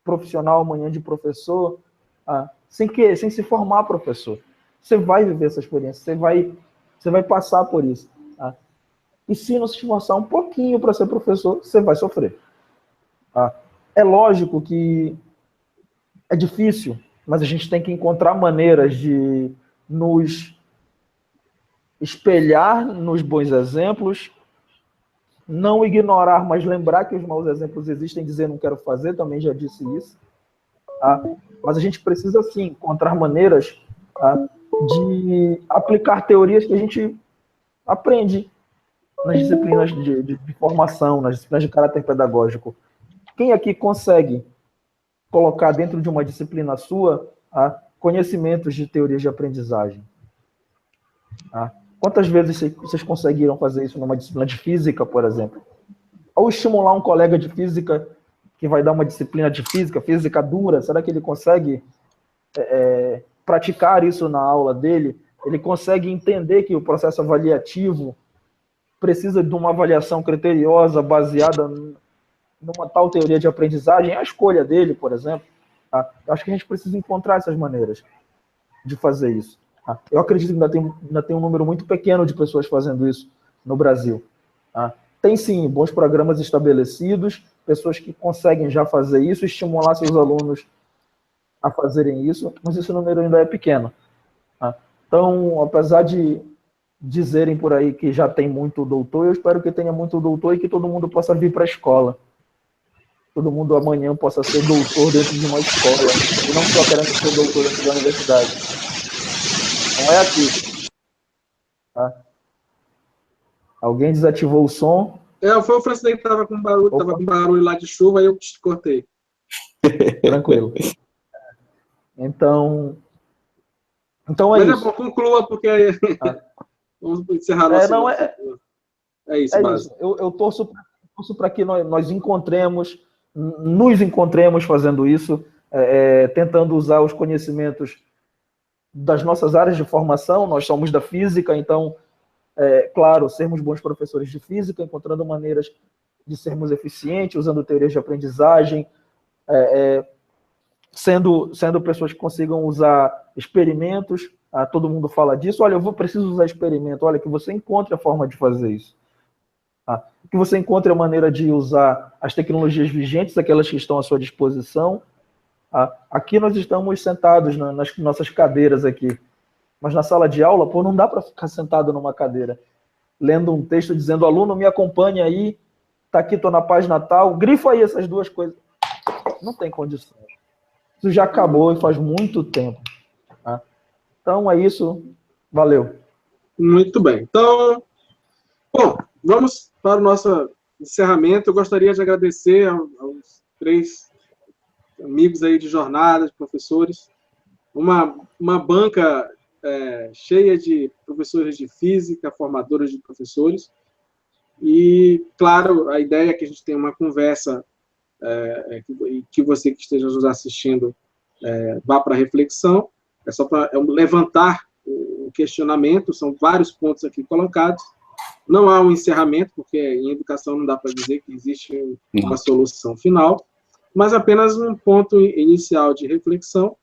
B: profissional amanhã de professor sem se formar professor. Você vai viver essa experiência, você vai passar por isso. E se não se esforçar um pouquinho para ser professor, você vai sofrer. É lógico que é difícil, mas a gente tem que encontrar maneiras de nos espelhar nos bons exemplos, não ignorar, mas lembrar que os maus exemplos existem, dizer não quero fazer, também já disse isso. Mas a gente precisa, sim, encontrar maneiras de aplicar teorias que a gente aprende nas disciplinas de formação, nas disciplinas de caráter pedagógico. Quem aqui consegue colocar dentro de uma disciplina sua conhecimentos de teorias de aprendizagem? Quantas vezes vocês conseguiram fazer isso numa disciplina de física, por exemplo? Ou estimular um colega de física que vai dar uma disciplina de física dura, será que ele consegue praticar isso na aula dele? Ele consegue entender que o processo avaliativo precisa de uma avaliação criteriosa baseada numa tal teoria de aprendizagem? É a escolha dele, por exemplo. Eu acho que a gente precisa encontrar essas maneiras de fazer isso. Eu acredito que ainda tem um número muito pequeno de pessoas fazendo isso no Brasil. Tem, sim, bons programas estabelecidos, pessoas que conseguem já fazer isso, estimular seus alunos a fazerem isso, mas esse número ainda é pequeno. Então, apesar de dizerem por aí que já tem muito doutor, eu espero que tenha muito doutor e que todo mundo possa vir para a escola. Todo mundo amanhã possa ser doutor dentro de uma escola, e não só querendo ser doutor dentro da universidade. Não é aqui. Alguém desativou o som?
A: Foi o Francis que estava com barulho lá de chuva, aí eu cortei.
B: Tranquilo. Então é
A: Mas
B: isso.
A: Mas é bom, conclua, porque vamos encerrar nosso... É isso,
B: isso. Eu torço para que nós nos encontremos fazendo isso, tentando usar os conhecimentos das nossas áreas de formação. Nós somos da física, então, claro, sermos bons professores de física, encontrando maneiras de sermos eficientes, usando teorias de aprendizagem, sendo pessoas que consigam usar experimentos. Todo mundo fala disso. Olha, preciso usar experimento. Olha, que você encontre a forma de fazer isso. Que você encontre a maneira de usar as tecnologias vigentes, aquelas que estão à sua disposição. Aqui nós estamos sentados nas nossas cadeiras aqui, mas na sala de aula, não dá para ficar sentado numa cadeira, lendo um texto dizendo, aluno, me acompanha aí, tá aqui, tô na página tal, grifa aí essas duas coisas. Não tem condição. Isso já acabou e faz muito tempo. Então é isso. Valeu.
A: Muito bem. Então, bom, vamos para o nosso encerramento. Eu gostaria de agradecer aos 3 amigos aí de jornada, de professores, uma banca cheia de professores de física, formadores de professores, e, claro, a ideia é que a gente tenha uma conversa, que você que esteja nos assistindo vá para a reflexão, é só para levantar o questionamento, são vários pontos aqui colocados, não há um encerramento, porque em educação não dá para dizer que existe uma solução final, mas apenas um ponto inicial de reflexão,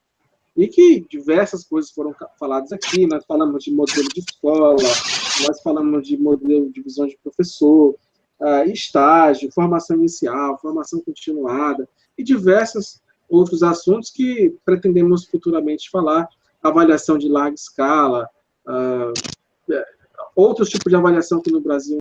A: e que diversas coisas foram faladas aqui. Nós falamos de modelo de escola, nós falamos de modelo de visão de professor, estágio, formação inicial, formação continuada, e diversos outros assuntos que pretendemos futuramente falar, avaliação de larga escala, outros tipos de avaliação que no Brasil